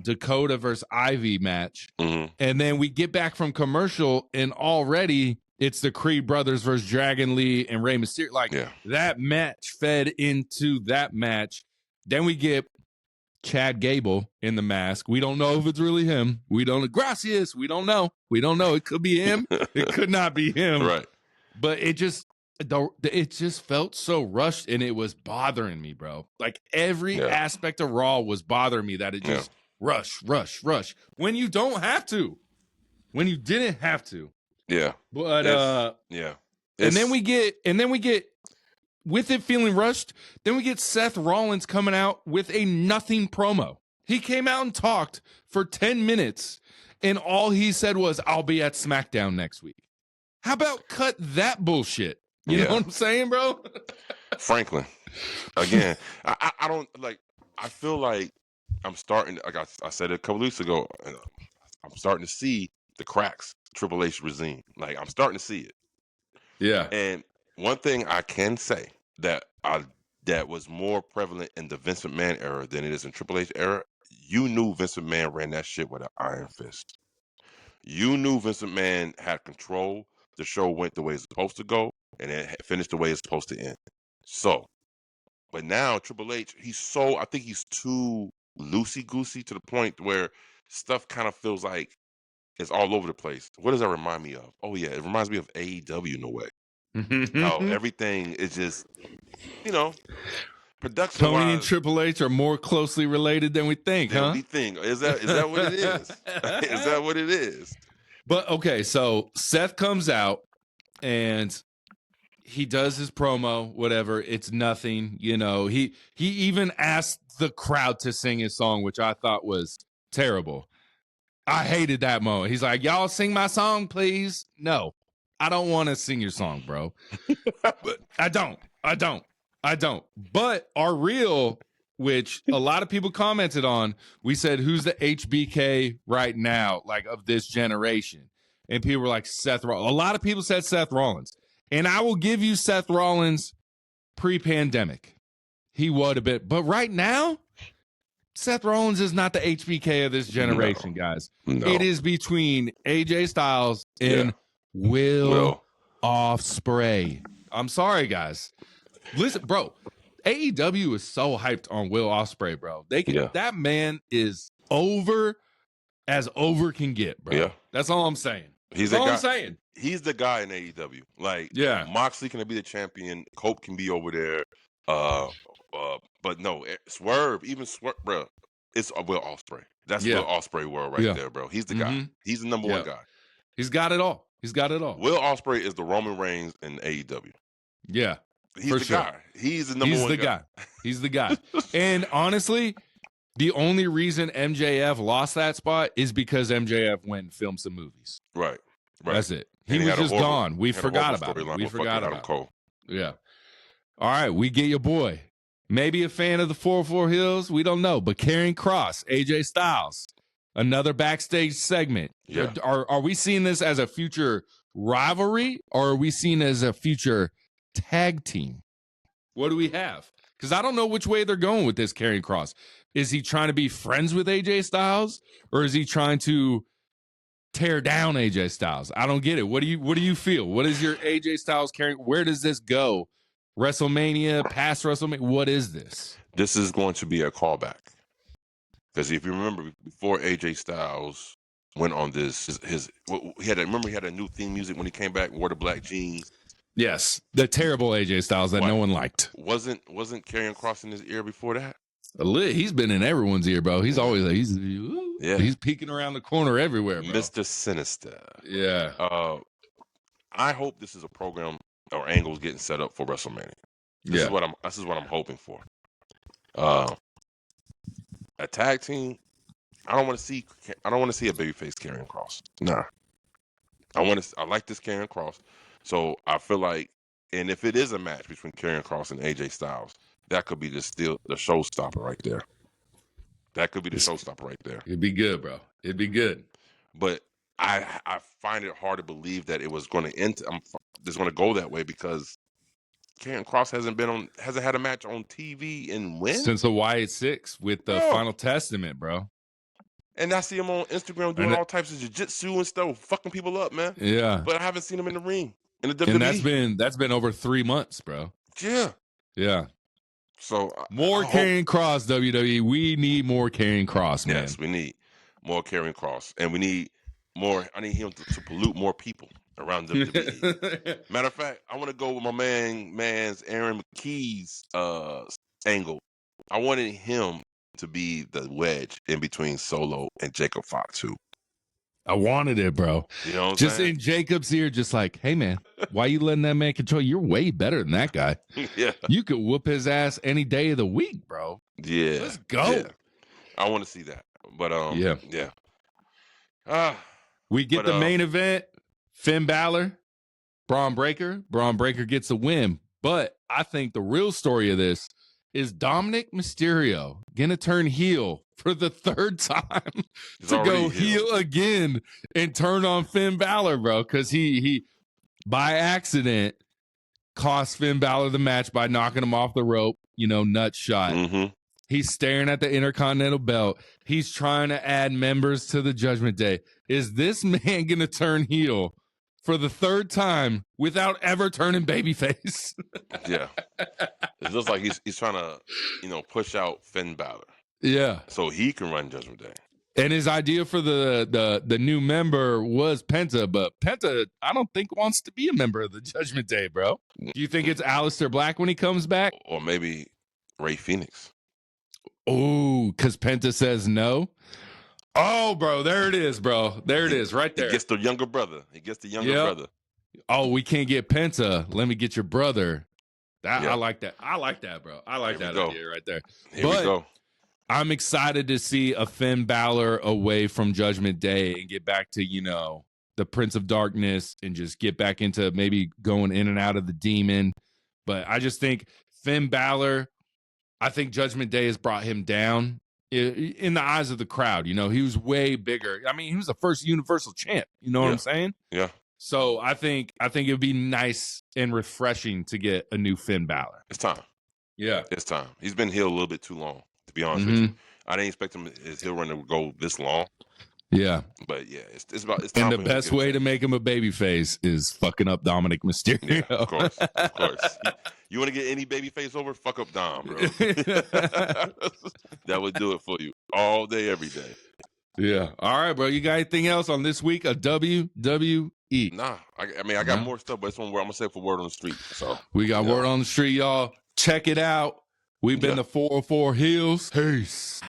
Dakota versus Ivy match. And then we get back from commercial and already it's the Creed brothers versus Dragon Lee and Rey Mysterio. Like, that match fed into that match. Then we get Chad Gable in the mask. We don't know if it's really him. We don't. Gracias. We don't know. It could be him. It could not be him. Right. But it just felt so rushed, and it was bothering me, bro. Like, every aspect of Raw was bothering me, that it just rush. When you don't have to. When you didn't have to. Yeah. But and then we get with it feeling rushed, then we get Seth Rollins coming out with a nothing promo. He came out and talked for 10 minutes, and all he said was, I'll be at SmackDown next week. How about cut that bullshit? You know what I'm saying, bro? Franklin. Again, I don't like, I feel like I'm starting, like I said a couple weeks ago, I'm starting to see the cracks Triple H regime. Like, I'm starting to see it. Yeah. And one thing I can say that was more prevalent in the Vince McMahon era than it is in Triple H era, you knew Vince McMahon ran that shit with an iron fist. You knew Vince McMahon had control. The show went the way it's supposed to go, and it finished the way it's supposed to end. So, but now Triple H, I think he's too loosey-goosey to the point where stuff kind of feels like it's all over the place. What does that remind me of? Oh, yeah, it reminds me of AEW in a way. How everything is just, you know, production. Tony and Triple H are more closely related than we think, huh? We think. Is that what it is? Is that what it is? But okay, so Seth comes out and he does his promo, whatever. It's nothing, you know. He even asked the crowd to sing his song, which I thought was terrible. I hated that moment. He's like, y'all sing my song, please. No, I don't want to sing your song, bro. But I don't. But our reel, which a lot of people commented on, we said, who's the HBK right now, like, of this generation? And people were like, Seth Rollins. A lot of people said Seth Rollins. And I will give you Seth Rollins pre-pandemic. He would a bit. But right now, Seth Rollins is not the HBK of this generation, guys. No. It is between AJ Styles and Will Ospreay. I'm sorry, guys. Listen, bro. AEW is so hyped on Will Ospreay, bro. That man is over as over can get, bro. Yeah. That's all I'm saying. He's the guy in AEW. Like, Moxley can be the champion. Cope can be over there. But no, Swerve, bro. It's Will Ospreay. That's Will Ospreay world right there, bro. He's the guy. He's the number one guy. He's got it all. Will Ospreay is the Roman Reigns in AEW. Yeah. He's the guy. He's the number one guy. He's the guy. And honestly, the only reason MJF lost that spot is because MJF went and filmed some movies. Right. That's it. He was just gone. We forgot about him. Yeah. All right, we get your boy. Maybe a fan of the 404 Hills. We don't know. But Karrion Kross, AJ Styles, another backstage segment. Yeah. Are we seeing this as a future rivalry, or are we seeing it as a future tag team? What do we have? Because I don't know which way they're going with this Karrion Kross. Is he trying to be friends with AJ Styles, or is he trying to tear down AJ Styles? I don't get it. What do you feel? What is your AJ Styles Karrion? Where does this go? WrestleMania, past WrestleMania? What is this? This is going to be a callback. Because if you remember, before AJ Styles went on this, he had a new theme music when he came back, wore the black jeans. Yes, the terrible AJ Styles that no one liked. Wasn't Karrion Kross in his ear before that? He's been in everyone's ear, bro. He's always he's peeking around the corner everywhere, bro. Mr. Sinister. Yeah. I hope this is a program or angles getting set up for WrestleMania. This is what I'm hoping for. A tag team. I don't want to see a babyface Karrion Kross. Nah. I like this Karrion Kross. So I feel like, and if it is a match between Karrion Kross and AJ Styles, that could be the showstopper right there. It'd be good, bro. It'd be good. But I find it hard to believe that it was going to end. It's going to go that way because Karrion Kross hasn't had a match on TV in when? Since the Wyatt Six with the Final Testament, bro. And I see him on Instagram doing all types of jiu-jitsu and stuff, fucking people up, man. Yeah. But I haven't seen him in the ring. In the WWE. And that's been over 3 months, bro. Yeah. Yeah. So more Karrion Kross, WWE. We need more Karrion Kross, man. Yes, we need more Karrion Kross. And we need more. I need him to pollute more people around WWE. Matter of fact, I want to go with my man's Aaron McKee's angle. I wanted him to be the wedge in between Solo and Jacob Fatu. I wanted it, bro. You know what I'm just saying? In Jacob's ear, just like, hey, man, why you letting that man control you? You're way better than that guy. Yeah. You could whoop his ass any day of the week, bro. Yeah. Let's go. Yeah. I want to see that. But, yeah. We get the main event, Finn Balor, Braun Breaker. Braun Breaker gets a win. But I think the real story of this is Dominic Mysterio going to turn heel for the third time to go heel again and turn on Finn Balor, bro, because he by accident cost Finn Balor the match by knocking him off the rope, nut shot. Mm-hmm. He's staring at the Intercontinental belt. He's trying to add members to the Judgment Day. Is this man going to turn heel for the third time without ever turning babyface? Yeah. It looks like he's trying to, push out Finn Balor. Yeah. So he can run Judgment Day. And his idea for the new member was Penta, but Penta, I don't think wants to be a member of the Judgment Day, bro. Do you think it's Aleister Black when he comes back? Or maybe Rey Fenix. Oh, because Penta says no? Oh, bro, there it is, bro. There it is, right there. He gets the younger brother. Brother. Oh, we can't get Penta. Let me get your brother. I like that. I like that, bro. I like that idea right there. Here we go. I'm excited to see a Finn Balor away from Judgment Day and get back to, the Prince of Darkness and just get back into maybe going in and out of the Demon. But I just think Finn Balor, I think Judgment Day has brought him down in the eyes of the crowd. He was way bigger. I mean, he was the first Universal champ. You know what I'm saying? Yeah. So I think it would be nice and refreshing to get a new Finn Balor. It's time. Yeah. It's time. He's been heel a little bit too long, to be honest with you. I didn't expect his heel run to go this long. Yeah. But yeah, it's time. And the for him best to get a way to chance. make him a babyface is fucking up Dominic Mysterio. Yeah, of course. You want to get any babyface over? Fuck up Dom, bro. That would do it for you all day, every day. Yeah. All right, bro. You got anything else on this week of WWE? Nah, I got more stuff, but it's one where I'm gonna say for word on the street. So we got word on the street, y'all. Check it out. We've been the 404 HEELZ. Peace.